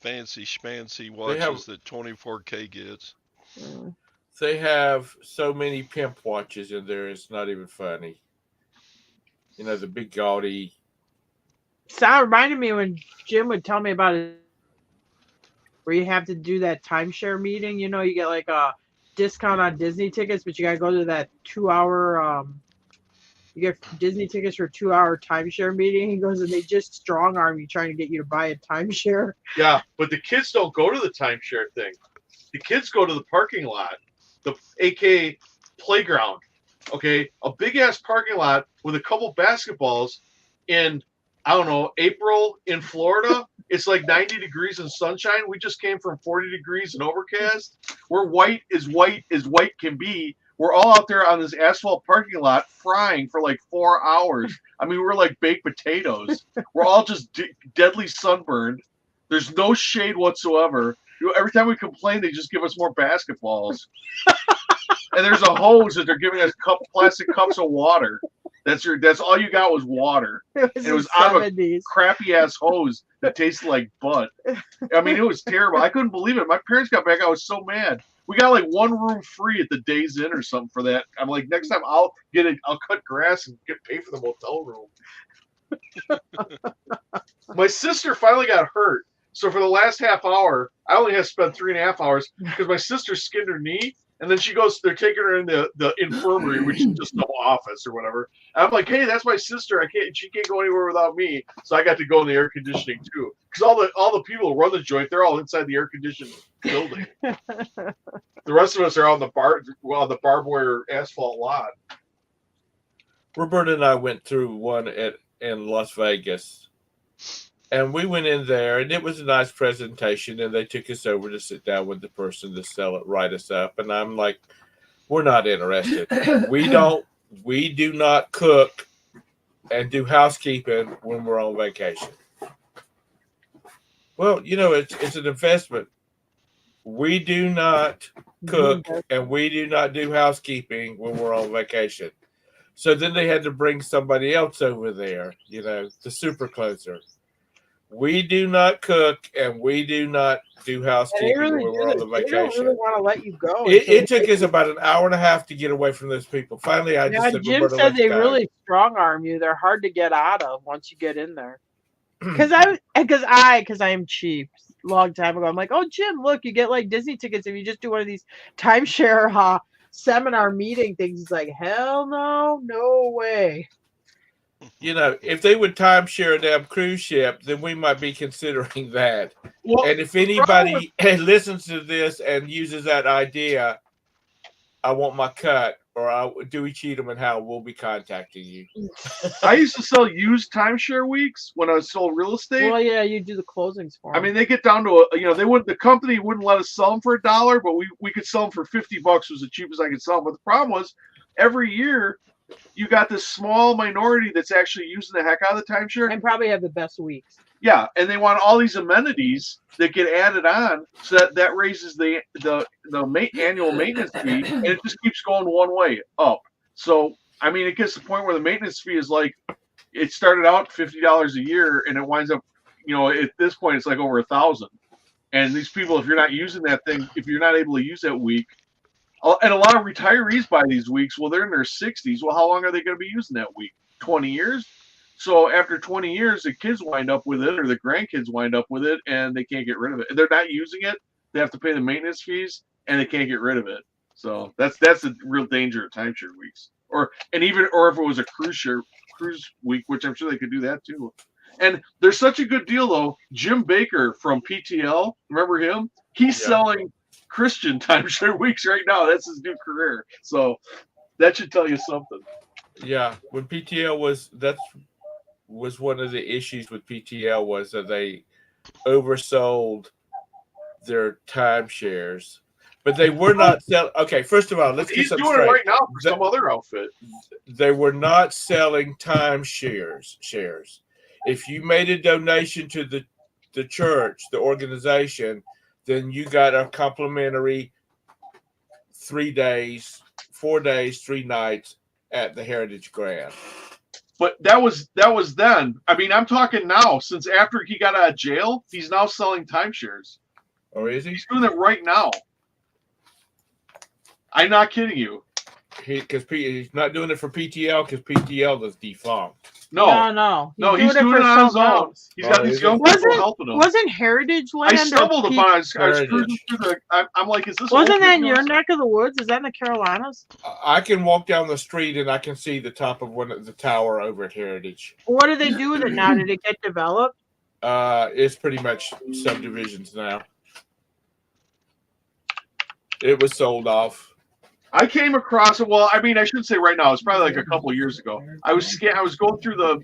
fancy schmancy They have watches that 24K gets. Mm. they have so many pimp watches in there. It's not even funny. You know, the big gaudy. Sound reminded me when Jim would tell me about it, where you have to do that timeshare meeting. You know, you get like a discount on Disney tickets, but you gotta go to that 2 hour. You get Disney tickets for a 2 hour timeshare meeting. He goes, and they just strong arm you trying to get you to buy a timeshare. Yeah, but the kids don't go to the timeshare thing. The kids go to the parking lot, the AK playground. Okay, a big ass parking lot with a couple basketballs in, I don't know, April in Florida. It's like 90 degrees and sunshine. We just came from 40 degrees and overcast. We're white as white can be. We're all out there on this asphalt parking lot frying for like 4 hours. I mean, we're like baked potatoes. We're all just deadly sunburned. There's no shade whatsoever. Every time we complain, they just give us more basketballs. And there's a hose that they're giving us plastic cups of water. That's all you got was water. It was out of 70s. Crappy ass hose that tasted like butt. I mean, it was terrible. I couldn't believe it. My parents got back. I was so mad. We got like one room free at the Days Inn or something for that. I'm like, next time I'll cut grass and pay for the motel room. My sister finally got hurt. So for the last half hour, I only had to spend 3.5 hours because my sister skinned her knee. And then they're taking her in the infirmary, which is just no office or whatever. And I'm like, hey, that's my sister. She can't go anywhere without me. So I got to go in the air conditioning too. Because all the people who run the joint, they're all inside the air conditioned building. The rest of us are on the barbed wire asphalt lot. Roberta and I went through one in Las Vegas. And we went in there, and it was a nice presentation, and they took us over to sit down with the person to write us up. And I'm like, we're not interested. We do not cook and do housekeeping when we're on vacation. Well, it's an investment. We do not cook and we do not do housekeeping when we're on vacation. So then they had to bring somebody else over there, the super closer. We do not cook and we do not do housekeeping when we're on the vacation. They don't really want to let you go. It took us about an hour and a half to get away from those people. Finally, I just said, Jim said they really strong arm you. They're hard to get out of once you get in there. Because I am cheap. Long time ago, I'm like, oh Jim, look, you get like Disney tickets if you just do one of these timeshare seminar meeting things. He's like, hell no, no way. If they would timeshare a damn cruise ship, then we might be considering that. Well, and if anybody listens to this and uses that idea, I want my cut, or Dewey Cheatham and Hal will be contacting you. I used to sell used timeshare weeks when I sold real estate. Well, yeah, you do the closings for them. I mean, they get down to the company wouldn't let us sell them for $1, but we could sell them for $50 was the cheapest I could sell them. But the problem was every year you got this small minority that's actually using the heck out of the timeshare and probably have the best weeks. Yeah, and they want all these amenities that get added on, so that raises the annual maintenance fee, and it just keeps going one way up. So I mean, it gets to the point where the maintenance fee is like, it started out $50 a year, and it winds up, at this point it's like over $1,000. And these people, if you're not using that thing, if you're not able to use that week, and a lot of retirees buy these weeks, well, they're in their 60s. Well, how long are they going to be using that week? 20 years? So after 20 years, the kids wind up with it, or the grandkids wind up with it, and they can't get rid of it. They're not using it. They have to pay the maintenance fees, and they can't get rid of it. So that's the real danger of timeshare weeks, or if it was a cruise week, which I'm sure they could do that too. And there's such a good deal though. Jim Baker from PTL, remember him? He's selling Christian timeshare weeks right now. That's his new career. So that should tell you something. Yeah, when PTL was one of the issues with PTL was that they oversold their timeshares, but they were not selling. Okay, first of all, let's get something straight. He's doing it right now for some other outfit. They were not selling timeshares. if you made a donation to the church, the organization, then you got a complimentary 3 days, 4 days, 3 nights at the Heritage Grand. But that was then. I mean, I'm talking now. Since after he got out of jail, he's now selling timeshares. Or is he? He's doing it right now. I'm not kidding you. Because he's not doing it for PTL because PTL is defunct. No. He's doing it on his own. else. He's got these young people helping him. Wasn't Heritage Land? I stumbled upon it. I was Heritage. cruising through the. I'm like, is this? Wasn't that in old your videos? neck of the woods? Is that in the Carolinas? I can walk down the street and I can see the top of the tower over at Heritage. What do they do with it now? Did it get developed? It's pretty much subdivisions now. It was sold off. I came across it. Well, I mean, I shouldn't say right now. It's probably like a couple of years ago. I was going through the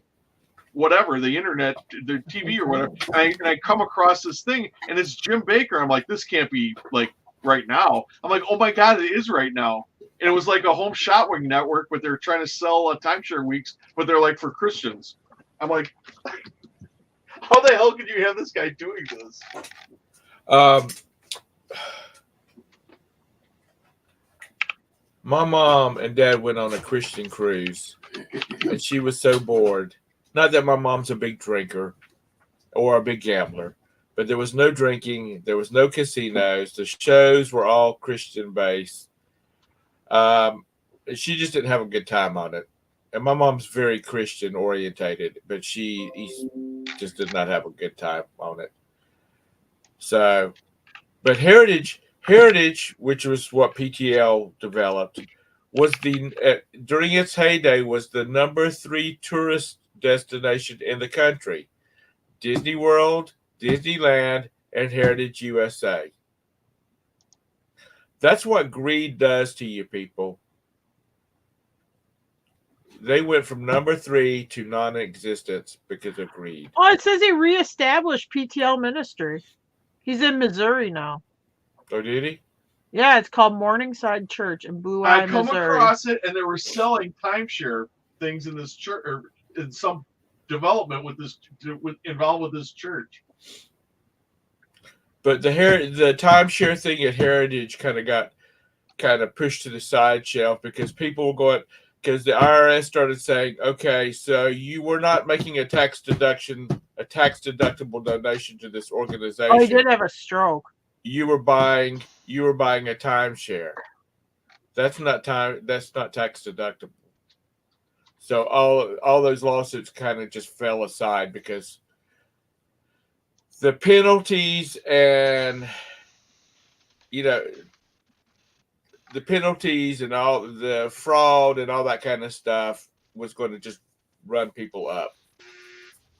internet, the TV or whatever, and I come across this thing, and it's Jim Baker. I'm like, this can't be like right now. I'm like, oh my god, it is right now. And it was like a home shotwing network, but they're trying to sell timeshare weeks, but they're like for Christians. I'm like, how the hell could you have this guy doing this? My mom and dad went on a Christian cruise, and she was so bored. Not that my mom's a big drinker or a big gambler, but there was no drinking. There was no casinos. The shows were all Christian based. She just didn't have a good time on it. And my mom's very Christian orientated, but she just did not have a good time on it. So, but Heritage, which was what PTL developed, was during its heyday was the number 3 tourist destination in the country. Disney World, Disneyland, and Heritage USA. That's what greed does to you people. They went from number 3 to non-existence because of greed. Oh, it says he reestablished PTL Ministry. He's in Missouri now. Oh, did he? Yeah, it's called Morningside Church in Blue Eye, I come Missouri. across it, and they were selling timeshare things in this church, or in some development involved with this church. But the timeshare thing at Heritage got pushed to the side shelf because people were going, because the IRS started saying, okay, so you were not making a tax deductible donation to this organization. Oh, he did have a stroke. You were buying a timeshare. That's not tax deductible. So all those lawsuits kind of just fell aside because the penalties and and all the fraud and all that kind of stuff was going to just run people up.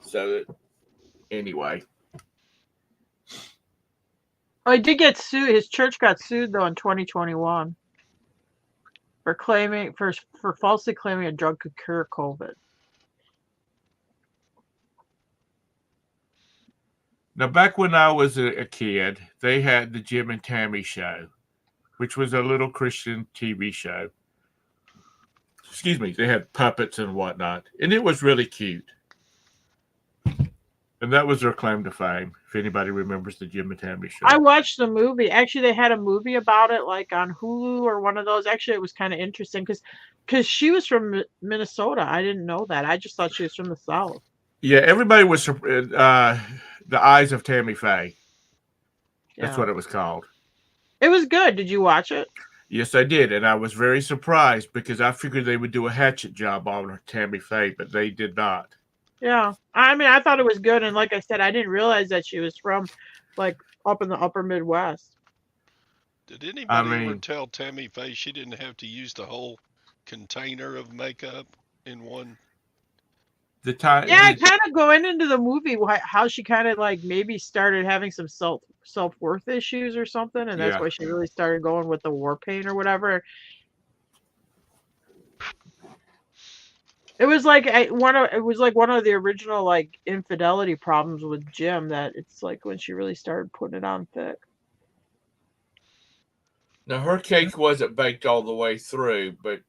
So anyway. Oh, he did get sued. His church got sued though in 2021 for falsely claiming a drug could cure COVID. Now, back when I was a kid, they had the Jim and Tammy show, which was a little Christian TV show. Excuse me. They had puppets and whatnot, and it was really cute. And that was their claim to fame, if anybody remembers the Jim and Tammy show. I watched the movie. Actually, they had a movie about it, like on Hulu or one of those. Actually, it was kind of interesting because she was from Minnesota. I didn't know that. I just thought she was from the South. Yeah, everybody was The Eyes of Tammy Faye. That's what it was called. It was good. Did you watch it? Yes, I did, and I was very surprised because I figured they would do a hatchet job on Tammy Faye, but they did not. Yeah, I mean, I thought it was good, and like I said, I didn't realize that she was from, like, up in the upper Midwest. Did anybody ever tell Tammy Faye she didn't have to use the whole container of makeup in one? Kind of going into the movie, how she kind of like maybe started having some self-worth issues or something, and that's why she really started going with the war paint or whatever. It was like one of the original like infidelity problems with Jim, that it's like when she really started putting it on thick. Now her cake wasn't baked all the way through, but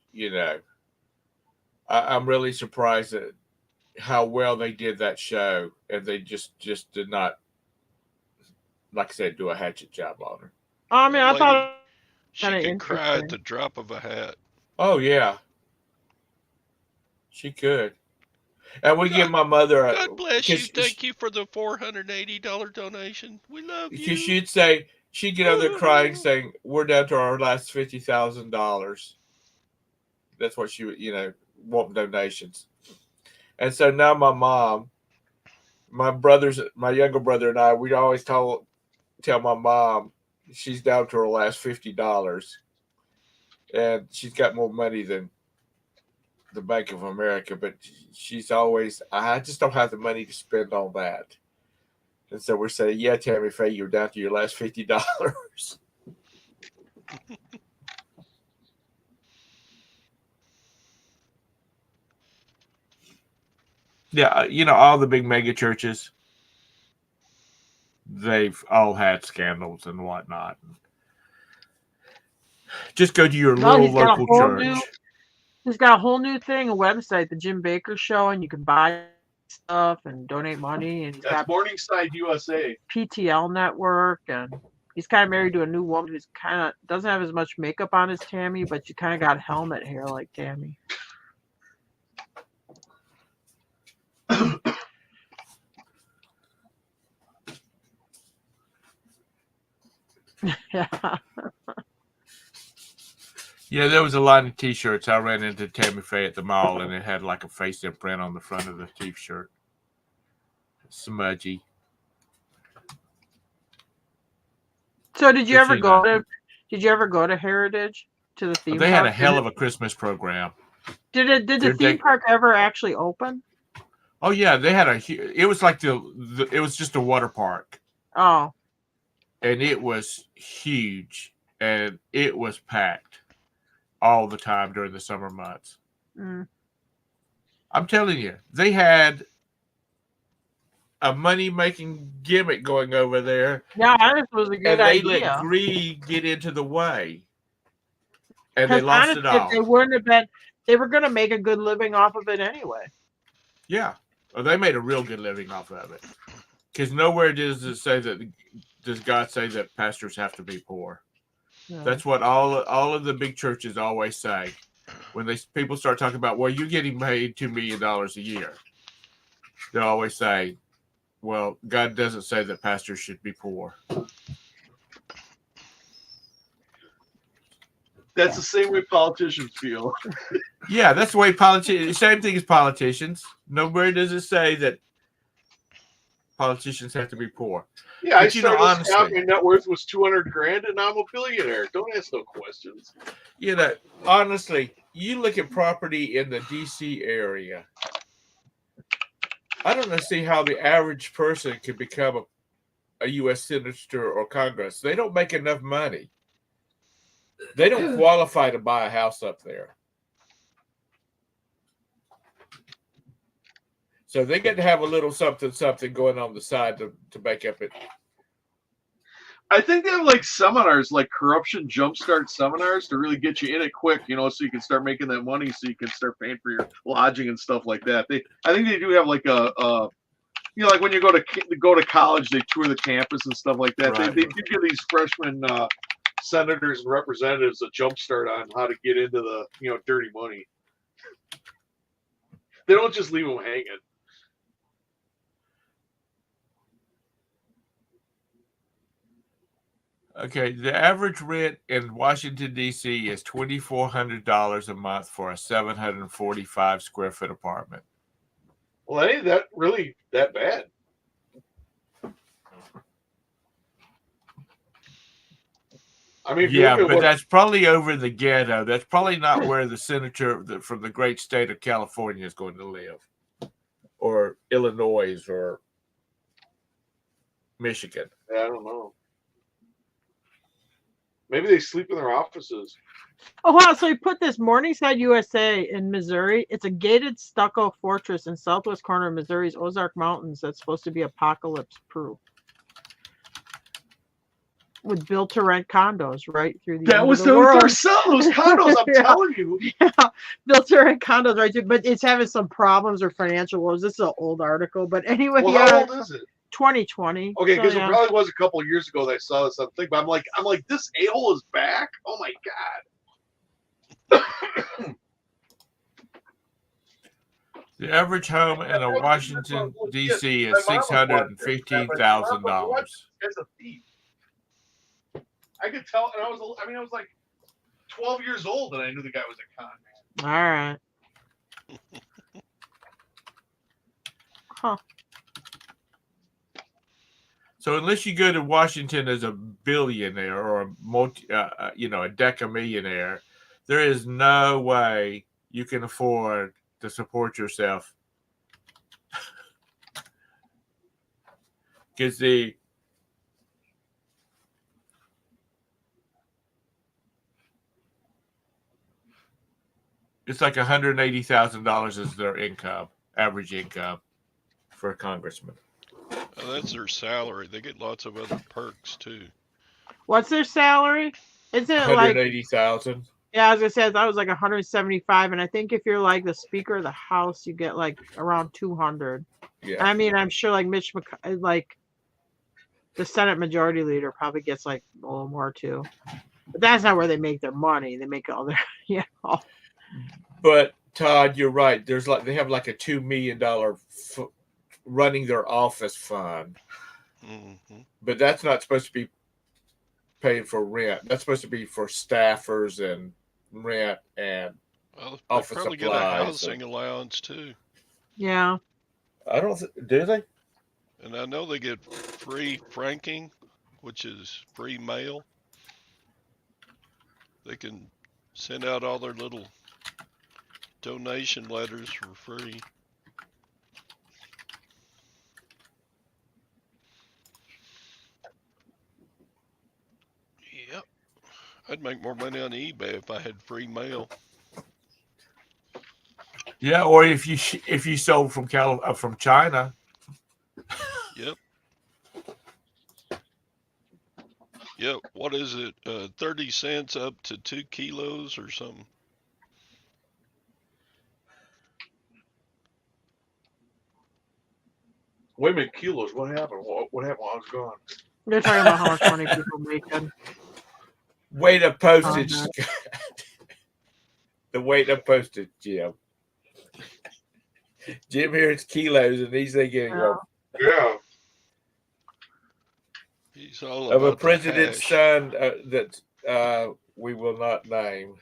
I'm really surprised that how well they did that show, and they just did not, like I said, do a hatchet job on her. I mean, That I lady, thought she kind of could cry at interesting. the drop of a hat. Oh yeah, she could. And we give my mother a God bless you. because Thank you for the $480 donation. We love you. she'd say she'd get out there crying, saying, "We're down to our last $50,000." That's what she would, want donations. And so now my mom, my younger brother and I, we'd always tell my mom she's down to her last $50, and she's got more money than the Bank of America, but she's always, I just don't have the money to spend on that. And so we're saying, yeah, Tammy Faye, you're down to your last $50. Yeah, all the big mega churches, they've all had scandals and whatnot. Just go to your No, little he's got a local whole church. new. He's got a whole new thing, a website, the Jim Baker Show, and you can buy stuff and donate money. And he's That's got Morningside USA. PTL Network, and he's kind of married to a new woman who's kind of doesn't have as much makeup on as Tammy, but she kind of got helmet hair like Tammy. Yeah. Yeah, there was a line of T-shirts. I ran into Tammy Faye at the mall, and it had like a face imprint on the front of the T-shirt. Smudgy. So did you But, ever go to? Did you ever go to Heritage to the theme They park? had a hell of a Christmas program. Did the theme park ever actually open? Oh yeah, they had it was like it was just a water park. Oh. And it was huge, and it was packed all the time during the summer months. Mm. I'm telling you, they had a money-making gimmick going over there. Yeah, this was a good idea. And they let greed get into the way. And they lost honestly, it all. If they wouldn't have been, they were going to make a good living off of it anyway. Yeah. Well, they made a real good living off of it. Because nowhere does God say that pastors have to be poor. No. That's what all of the big churches always say. When people start talking about, well, you're getting paid $2 million a year. They always say, well, God doesn't say that pastors should be poor. That's the same way politicians feel. Yeah, that's the way politicians, same thing as politicians. Nowhere does it say that politicians have to be poor. Yeah, I started out, my net worth was $200,000, and I'm a billionaire. Don't ask no questions. Honestly, you look at property in the D.C. area. I don't see how the average person can become a U.S. senator or Congress. They don't make enough money. They don't qualify to buy a house up there. So they get to have a little something going on the side to make up it. I think they have like seminars, like corruption jumpstart seminars to really get you in it quick, so you can start making that money, so you can start paying for your lodging and stuff like that. I think they do have like like when you go to college, they tour the campus and stuff like that. Right. They do give these freshmen senators and representatives a jumpstart on how to get into the dirty money. They don't just leave them hanging. Okay, the average rent in Washington, D.C. is $2,400 a month for a 745 square foot apartment. Well, ain't that really that bad? I mean, yeah, but that's probably over the ghetto. That's probably not where the senator from the great state of California is going to live, or Illinois, or Michigan. Yeah, I don't know. Maybe they sleep in their offices. Oh, wow. So he put this Morningside, USA in Missouri. It's a gated stucco fortress in southwest corner of Missouri's Ozark Mountains that's supposed to be apocalypse proof. with built to rent condos right through the That end was of the the world. they're selling those condos. I'm Yeah. telling you. Yeah, built to rent condos right through, but it's having some problems or financial woes. This is an old article, but anyway, Well, yeah, how old is it? 2020. Okay, so, because yeah. it probably was a couple of years ago that I saw this. But I'm like, this a-hole is back. Oh my god. The average home in a Washington D.C. is $615,000. As a thief. I could tell, and I was like 12 years old, and I knew the guy was a con man. All right. Huh. So unless you go to Washington as a billionaire or a multi, a decamillionaire, there is no way you can afford to support yourself. Because it's like $180,000 is their income, average income for a congressman. Oh, that's their salary. They get lots of other perks too. What's their salary? Isn't it like? 180,000. Yeah, as I said, that was like 175, and I think if you're like the Speaker of the House, you get like around 200. Yeah. I mean, I'm sure like like the Senate Majority Leader probably gets like a little more too. But that's not where they make their money. They make all their But Todd, you're right. There's like they have like a $2 million running their office fund, but that's not supposed to be paying for rent. That's supposed to be for staffers and rent and office probably supplies. Get a housing allowance too. Yeah. I don't do they? And I know they get free franking, which is free mail. They can send out all their little donation letters for free. Yep. I'd make more money on eBay if I had free mail. Yeah, or if you sold from from China. Yep. Yep. What is it? 30 cents up to 2 kilos or something. Wait a minute, kilos. What happened? What happened while I was gone? They're talking about how much money people making. Weight of postage. The weight of postage, Jim. Jim here it's kilos, and he's thinking, Yeah. He's all of a about the president's hash. son that we will not name.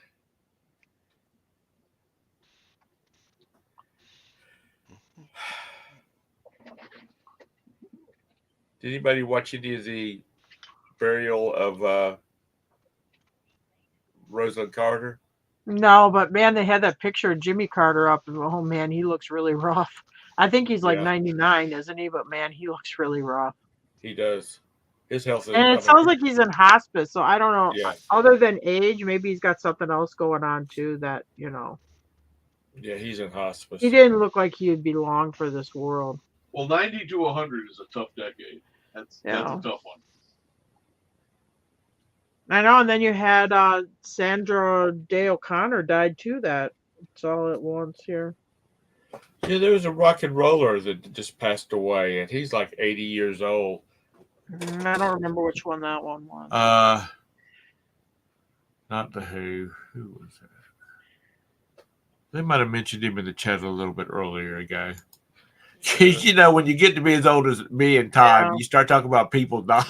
Did anybody watch any of the burial of Rosalind Carter? No, but man, they had that picture of Jimmy Carter up, and oh man, he looks really rough. I think he's like 99, isn't he? But man, he looks really rough. He does. His health is. And it sounds like he's in hospice, so I don't know. Yeah. Other than age, maybe he's got something else going on too. That Yeah, he's in hospice. he didn't look like he would be long for this world. Well, 90 to 100 is a tough decade. That's a tough one. I know, and then you had Sandra Day O'Connor died too. That's all at once here. Yeah, there was a rock and roller that just passed away, and he's like 80 years old. I don't remember which one that one was. Not the Who. Who was that? They might have mentioned him in the chat a little bit earlier ago. You know, when you get to be as old as me and Todd, you start talking about people dying.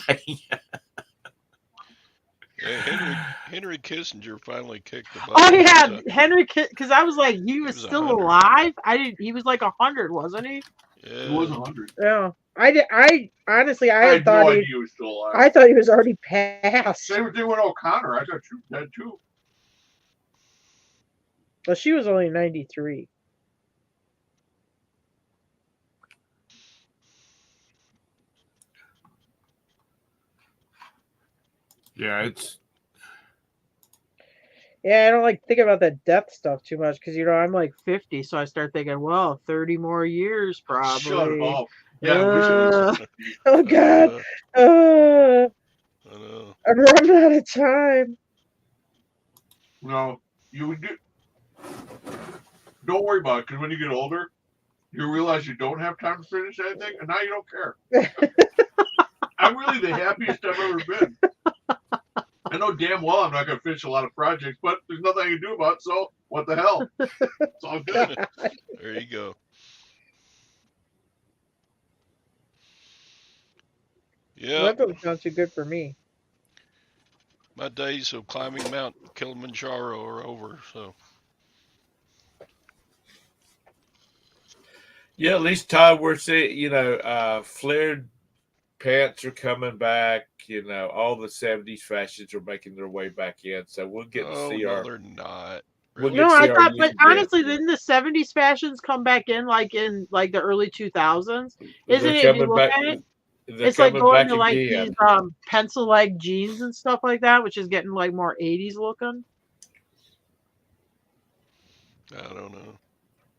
Henry Kissinger finally kicked the butt. Oh yeah, Henry, because I was like, he was still 100. alive. He was like 100, wasn't he? Yeah. He was 100. Yeah. I honestly, I had thought no idea he was still alive. I thought he was already passed. Same thing with O'Connor. I thought she was dead too. Well, she was only 93. Yeah, I don't like thinking about that death stuff too much because I'm like 50, so I start thinking, well, 30 more years probably. Shut up. Yeah, I wish it was 50. Oh God. I know. All I'm running out of time. No, you would do. Don't worry about it, because when you get older, you realize you don't have time to finish anything, and now you don't care. I'm really the happiest I've ever been. I know damn well I'm not going to finish a lot of projects, but there's nothing I can do about it, so what the hell? It's all good. There you go. Yeah, That doesn't sound too good for me. my days of climbing Mount Kilimanjaro are over. So Yeah, at least Todd, we're seeing, flared pants are coming back. All the 70s fashions are making their way back in. So we'll get to see no, our. they're not. We'll Really. get No, to I see our thought, but youth again. honestly, didn't the 70s fashions come back in in the early 2000s? They're Isn't it, if you coming look back. at it, They're it's like coming going back to like again. these pencil leg jeans and stuff like that, which is getting like more 80s looking. I don't know.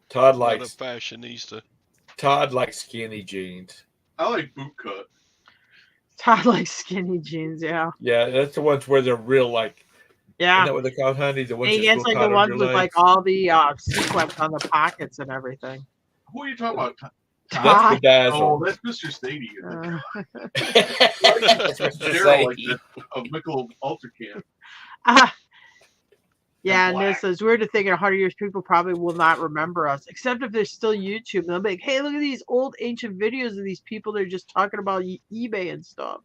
Todd Not a likes fashionista. skinny jeans. I like boot cut. Todd likes skinny jeans, yeah. Yeah, that's the ones where they're real like. Yeah. Isn't that what they call, honey? The ones And he that's gets real like the tight on ones your with like legs? all the sequins on the pockets and everything. Who are you talking about? That's Todd. Oh, bedazzled. that's Mr. Stady. That's what you're Daryl like saying. that of Michelob Ultra can. Yeah, And and this is weird to think in 100 years people probably will not remember us, except if there's still YouTube. They'll be like, hey, look at these old ancient videos of these people that are just talking about eBay and stuff.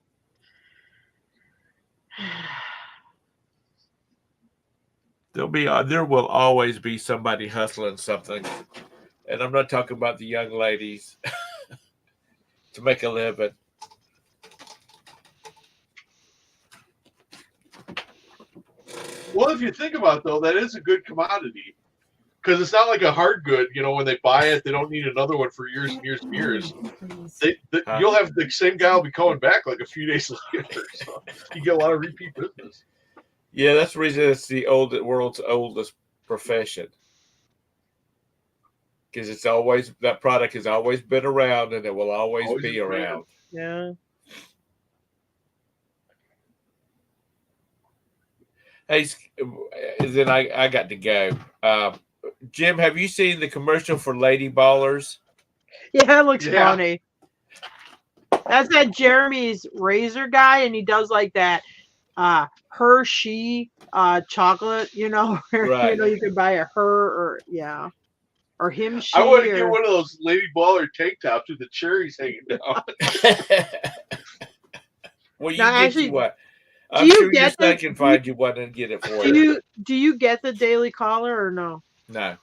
There will always be somebody hustling something, and I'm not talking about the young ladies to make a living. Well, if you think about it, though, that is a good commodity. Because it's not like a hard good. When they buy it, they don't need another one for years and years and years. You'll have the same guy will be coming back like a few days later. So you get a lot of repeat business. Yeah, that's the reason it's the world's oldest profession. Because that product has always been around and it will always be around. Yeah. Hey, then I got to go. Jim, have you seen the commercial for Lady Ballers? Yeah, it looks funny. That's that Jeremy's razor guy, and he does like that Hershey chocolate, where Right. you could buy a her or him she. I want to get one of those Lady Baller tank tops with the cherries hanging down. Well, you Now, get actually, you what? do I'm you sure your get son the- can find you one and get it for you. Do you get the Daily Caller or no? No.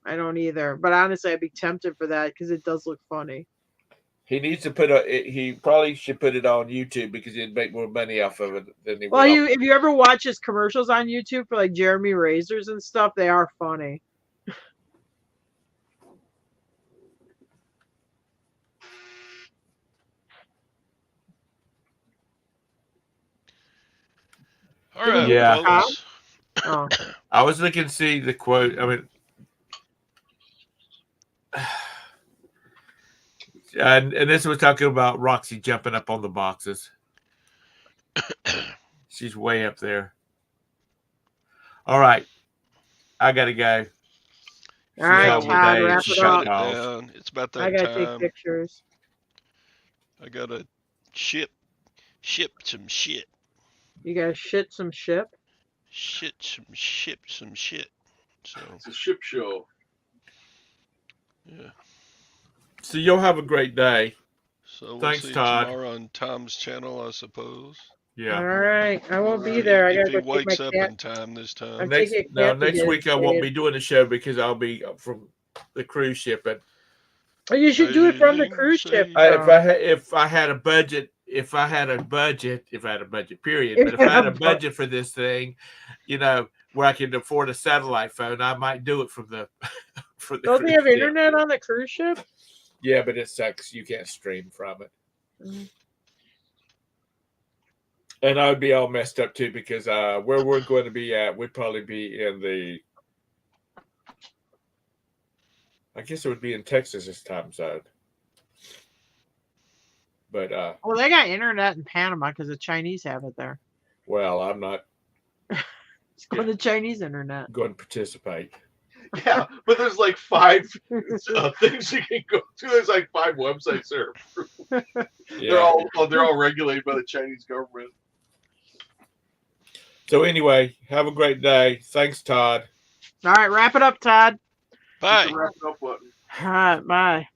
I don't either. But honestly, I'd be tempted for that because it does look funny. He needs to he probably should put it on YouTube because he'd make more money off of it than he Well, will. if you ever watch his commercials on YouTube for like Jeremy razors and stuff, they are funny. All right, Yeah. folks. Oh. I was looking to see the quote. I mean, and this was talking about Roxy jumping up on the boxes. She's way up there. All right. I got to go. All right, Yeah, Todd, we'll wrap it shut up. it down. It's about that I gotta take time. pictures. I gotta ship some shit. You gotta ship some shit. Ship some shit. So It's a ship show. yeah. So you'll have a great day. So we'll Thanks, see you Todd. tomorrow on Tom's channel, I suppose. Yeah. All right, I won't be there. I If gotta he go take my wakes up cat. in time this time. I'm Next taking a cat to next get week I won't spayed. be doing the show because I'll be from the cruise ship. And Oh, you should do it from the cruise ship. if I had a budget period, but if I had a budget for this thing, where I can afford a satellite phone, I might do it from the Don't they cruise have ship. internet on the cruise ship? Yeah, but it sucks. You can't stream from it. Mm-hmm. And I would be all messed up too because where we're going to be at, we'd probably be in I guess it would be in Texas this time zone. But Well, they got internet in Panama because the Chinese have it there. Well, I'm not It's going to Chinese internet. going to participate. Yeah, but there's like 5 things you can go to. There's like 5 websites there. Yeah. They're all regulated by the Chinese government. So anyway, have a great day. Thanks, Todd. All right, wrap it up, Todd. Bye. Hit the wrap it up button. All right, bye.